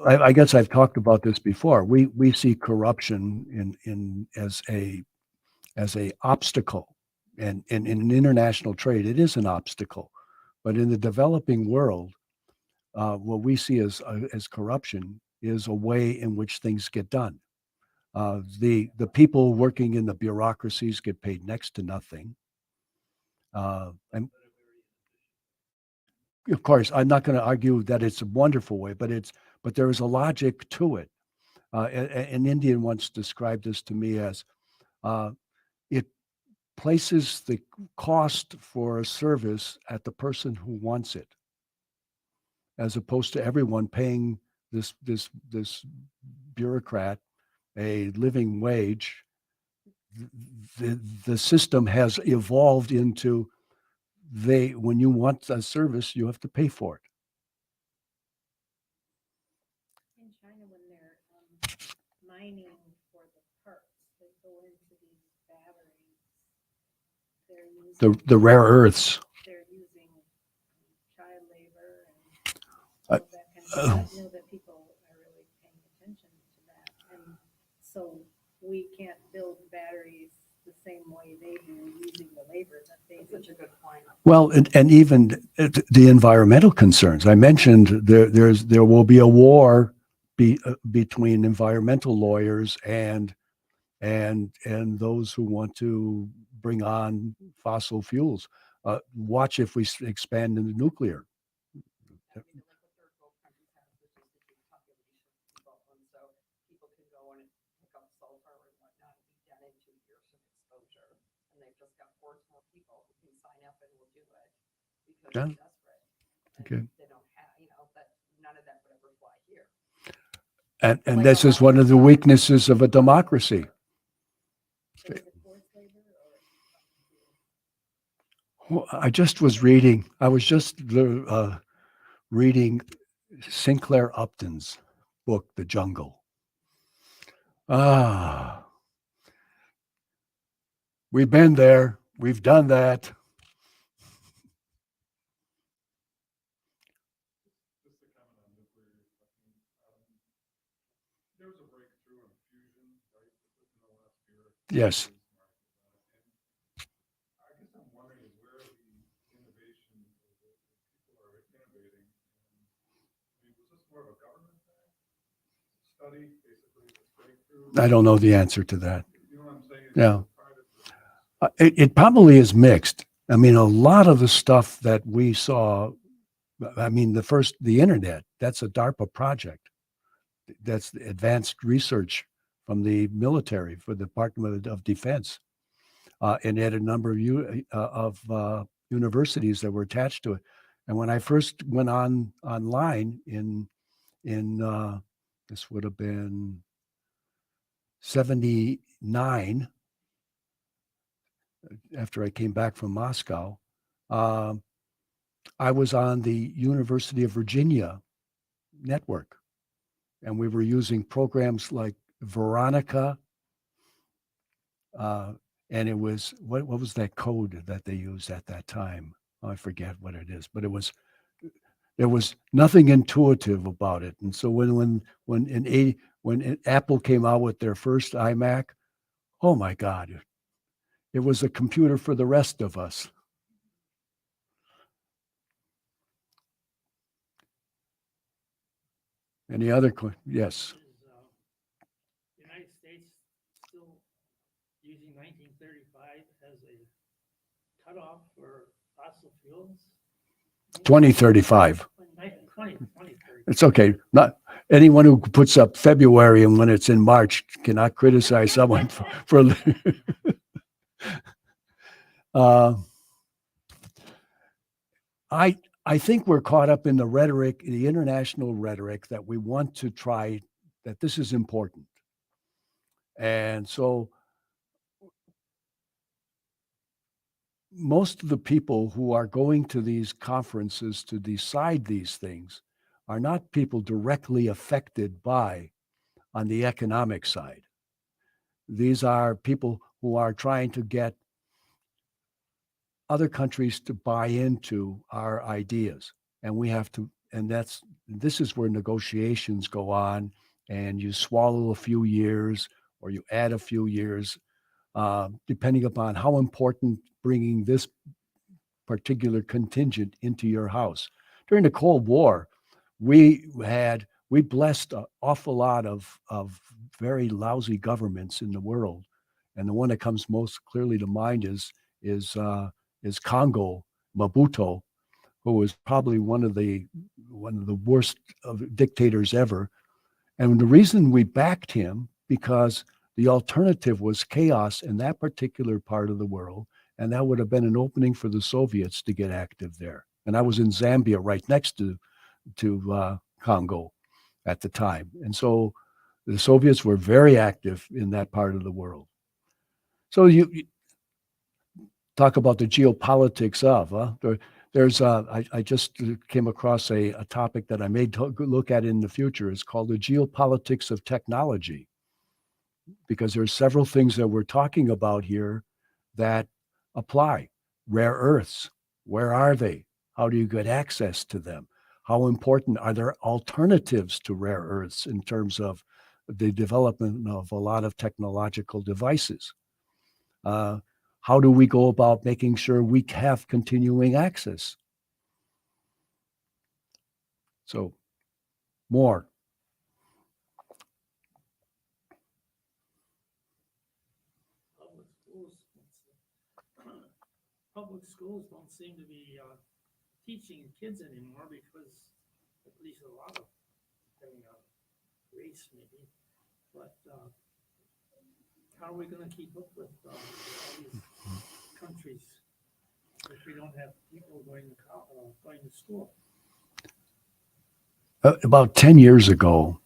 I guess I've talked about this before. We see corruption in as a obstacle, and in international trade, it is an obstacle. But in the developing world, what we see as corruption is a way in which things get done. The people working in the bureaucracies get paid next to nothing. And of course, I'm not going to argue that it's a wonderful way, but there is a logic to it. An Indian once described this to me as it places the cost for a service at the person who wants it, as opposed to everyone paying this bureaucrat a living wage. The system has evolved into when you want a service, you have to pay for it. In China, when they're mining for the parts that go into these batteries, they're using The rare earths. they're using child labor and I- all of that kind of stuff. I know that people are really paying attention to that, and so we can't build batteries the same way they do using the labor that they That's do. such a good point. Well, and even the environmental concerns. I mentioned there will be a war between environmental lawyers and those who want to bring on fossil fuels. Watch if we expand into nuclear. I mean, like the third world countries have, which is the big population problem, so people can go in and pick up sulfur and whatnot, and be dead in 2 years from exposure. And they've just got more people who can sign up and will do it because Yeah. they're desperate. And Okay. they don't have, but none of that would ever fly here. And Like this a is lot one of the of- weaknesses of a democracy. So is it forced labor or? Well, I was just reading Sinclair Upton's book, The Jungle. We've been there. We've done that. Just to comment on nuclear, there was a breakthrough in fusion, right, within the last year. Yes. I guess I'm wondering where the innovation, people are innovating. I mean, was this more of a government study, basically, this breakthrough? I don't know the answer to that. You know what I'm saying? Yeah. Part of the- It probably is mixed. I mean, a lot of the stuff that we saw, I mean, the internet, that's a DARPA project. That's the advanced research from the military for the Department of Defense. And it had a number of universities that were attached to it. And when I first went online in this would have been 79, after I came back from Moscow, I was on the University of Virginia network, and we were using programs like Veronica, and it was what was that code that they used at that time? I forget what it is, but there was nothing intuitive about it. And so when Apple came out with their first iMac, oh my God, it was a computer for the rest of us. Any other yes? Is United States still using 1935 as a cutoff for fossil fuels? 2035. 2030. It's okay. Not anyone who puts up February and when it's in March cannot criticize someone for I think we're caught up in the rhetoric, the international rhetoric that we want to try, that this is important. And so most of the people who are going to these conferences to decide these things are not people directly affected by on the economic side. These are people who are trying to get other countries to buy into our ideas. And we have to, and this is where negotiations go on, and you swallow a few years or you add a few years, depending upon how important bringing this particular contingent into your house. During the Cold War, we blessed an awful lot of very lousy governments in the world. And the one that comes most clearly to mind is Congo, Mobutu, who was probably one of the worst of dictators ever. And the reason we backed him, because the alternative was chaos in that particular part of the world, and that would have been an opening for the Soviets to get active there. And I was in Zambia right next to Congo at the time. And so the Soviets were very active in that part of the world. So you talk about the geopolitics of, there's I just came across a topic that I may look at in the future. It's called the geopolitics of technology, because there's several things that we're talking about here that apply. Rare earths, where are they? How do you get access to them? How important are there alternatives to rare earths in terms of the development of a lot of technological devices? How do we go about making sure we have continuing access? So, more. Public schools don't seem to be teaching kids anymore, because at least a lot of, depending on race maybe, but how are we going to keep up with all these countries if we don't have people going to school? About 10 years ago,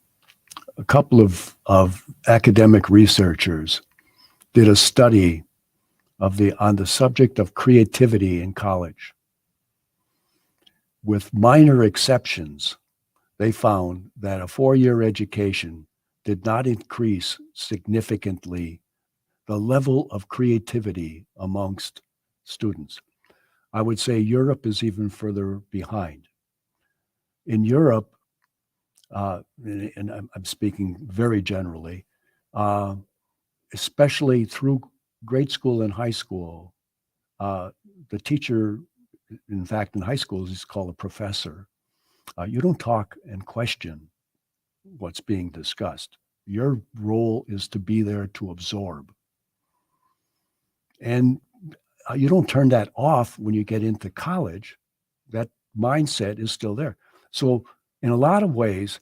a couple of academic researchers did a study on the subject of creativity in college. With minor exceptions, they found that a 4-year education did not increase significantly the level of creativity amongst students. I would say Europe is even further behind. In Europe, and I'm speaking very generally, especially through grade school and high school, the teacher, in fact, in high schools, is called a professor. You don't talk and question what's being discussed. Your role is to be there to absorb. And you don't turn that off when you get into college. That mindset is still there. So in a lot of ways,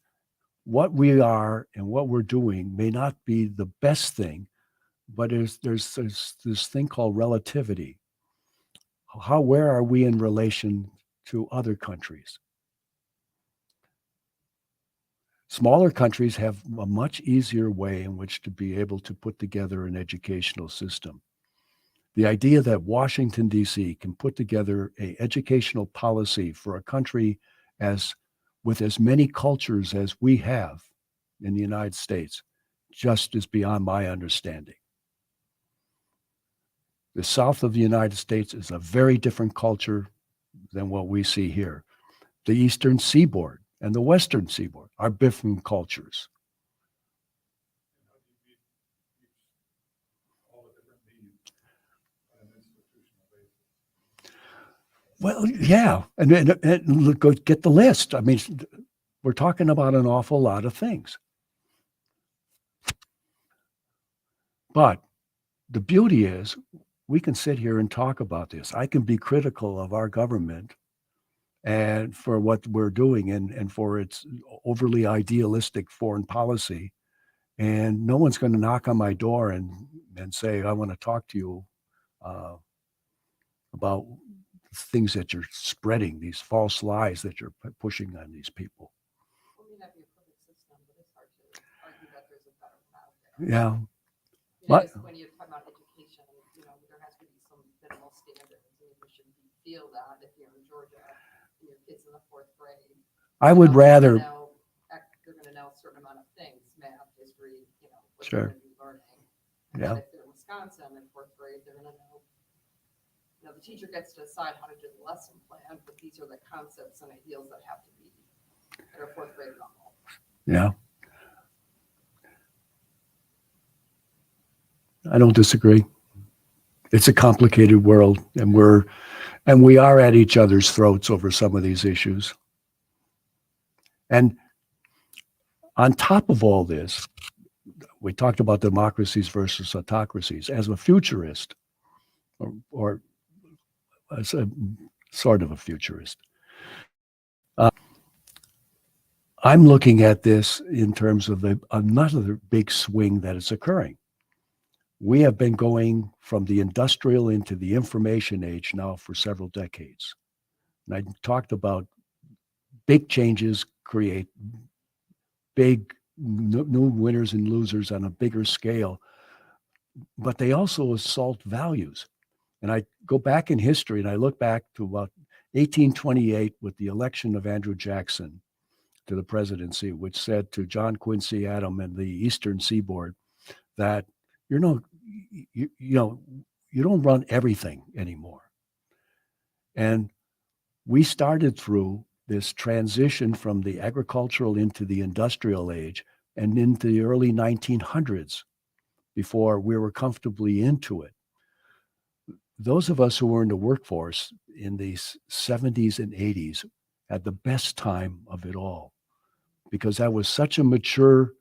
what we are and what we're doing may not be the best thing, but there's this thing called relativity. Where are we in relation to other countries? Smaller countries have a much easier way in which to be able to put together an educational system. The idea that Washington, D.C. can put together an educational policy for a country with as many cultures as we have in the United States just is beyond my understanding. The South of the United States is a very different culture than what we see here. The Eastern Seaboard and the Western Seaboard are different cultures. Well, yeah, and look, go get the list. I mean, we're talking about an awful lot of things. But the beauty is we can sit here and talk about this. I can be critical of our government and for what we're doing and for its overly idealistic foreign policy. And no one's going to knock on my door and say, I want to talk to you about things that you're spreading, these false lies that you're pushing on these people. Well, it may not be a perfect system, but it's hard to argue that there's a better one out there. Yeah. You know, But- just when you talk about education, you know, there has to be some minimal standards, and you should feel that if you're in Georgia and your kid's in the 4th grade. I would rather, They're gonna know a certain amount of things, math, history, you know, what Sure. they're gonna be learning. And Yeah. then if they're in Wisconsin in 4th grade, they're gonna know, you know, the teacher gets to decide how to do the lesson plan, but these are the concepts and ideals that have to be at our 4th grade level. yeah. I don't disagree. It's a complicated world, and we are at each other's throats over some of these issues. And on top of all this, we talked about democracies versus autocracies. As a futurist, or as a sort of a futurist, I'm looking at this in terms of another big swing that is occurring. We have been going from the industrial into the information age now for several decades. And I talked about big changes create big new winners and losers on a bigger scale, but they also assault values. And I go back in history and I look back to about 1828 with the election of Andrew Jackson to the presidency, which said to John Quincy Adams and the Eastern Seaboard that you don't run everything anymore. And we started through this transition from the agricultural into the industrial age and into the early 1900s before we were comfortably into it. Those of us who were in the workforce in the 70s and 80s had the best time of it all because that was such a mature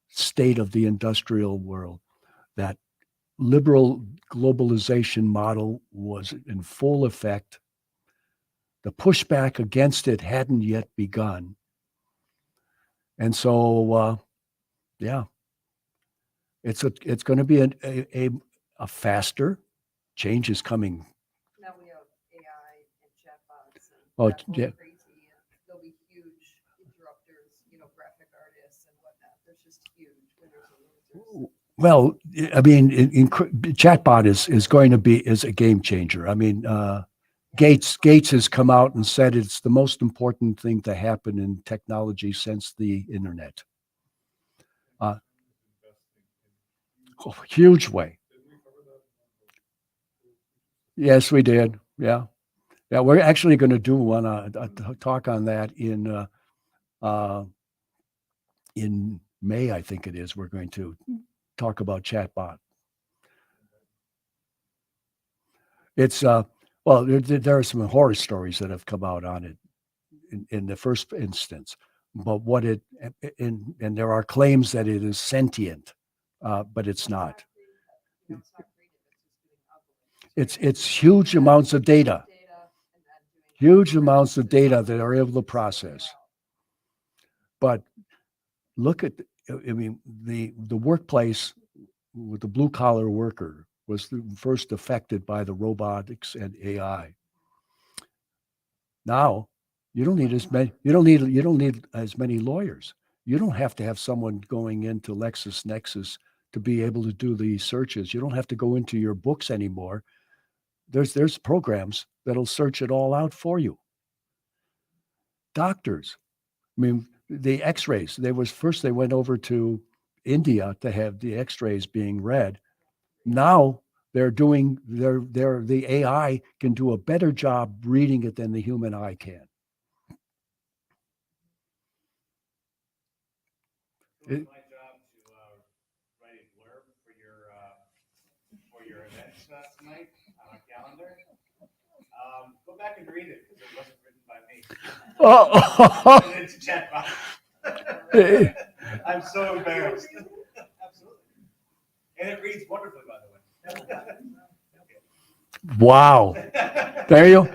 state of the industrial world. That liberal globalization model was in full effect. The pushback against it hadn't yet begun. And so, it's going to be a faster change is coming. Now we have AI and chatbots and Oh, that whole yeah. crazy, and there'll be huge interrupters, you know, graphic artists and whatnot. There's just huge winners and losers. Well, I mean, chatbot is going to be a game changer. I mean, Gates has come out and said it's the most important thing to happen in technology since the internet. Huge way. Yes, we did. Yeah. We're actually going to do a talk on that in May, I think it is. We're going to talk about chatbot. It's well, there are some horror stories that have come out on it in the first instance, but and there are claims that it is sentient, but it's not. You know, it's not creative, it's just doing ugly. It's huge amounts of data, and then doing. huge amounts of data that are able to process. But look at, I mean, the workplace with the blue collar worker was the first affected by the robotics and AI. Now, you don't need as many lawyers. You don't have to have someone going into LexisNexis to be able to do these searches. You don't have to go into your books anymore. There's programs that'll search it all out for you. Doctors, I mean, the X-rays. They went over to India to have the X-rays being read. Now the AI can do a better job reading it than the human eye can. It was my job to write a blurb for your event tonight on our calendar. Go back and read it because it wasn't written by me. Oh, It's a chat box. I'm so embarrassed. Absolutely. And it reads wonderfully, by the way. wow. There you.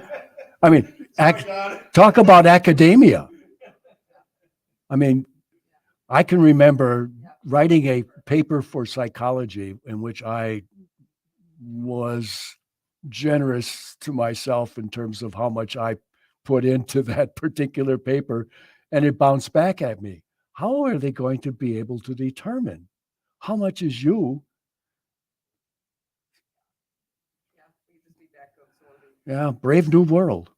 I mean, Sorry, Don. talk about academia. I mean, I can remember writing a paper for psychology in which I was generous to myself in terms of how much I put into that particular paper, and it bounced back at me. How are they going to be able to determine how much is you? Yeah, we just feedback absorbing. Yeah, brave new world.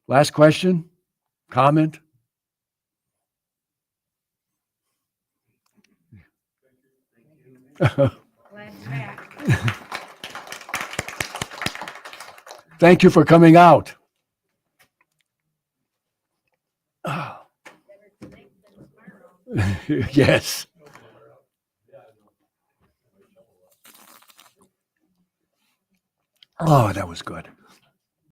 Last question, comment? Glad you're back. Thank you for coming out. Better tonight than tomorrow. Yes. Oh, that was good.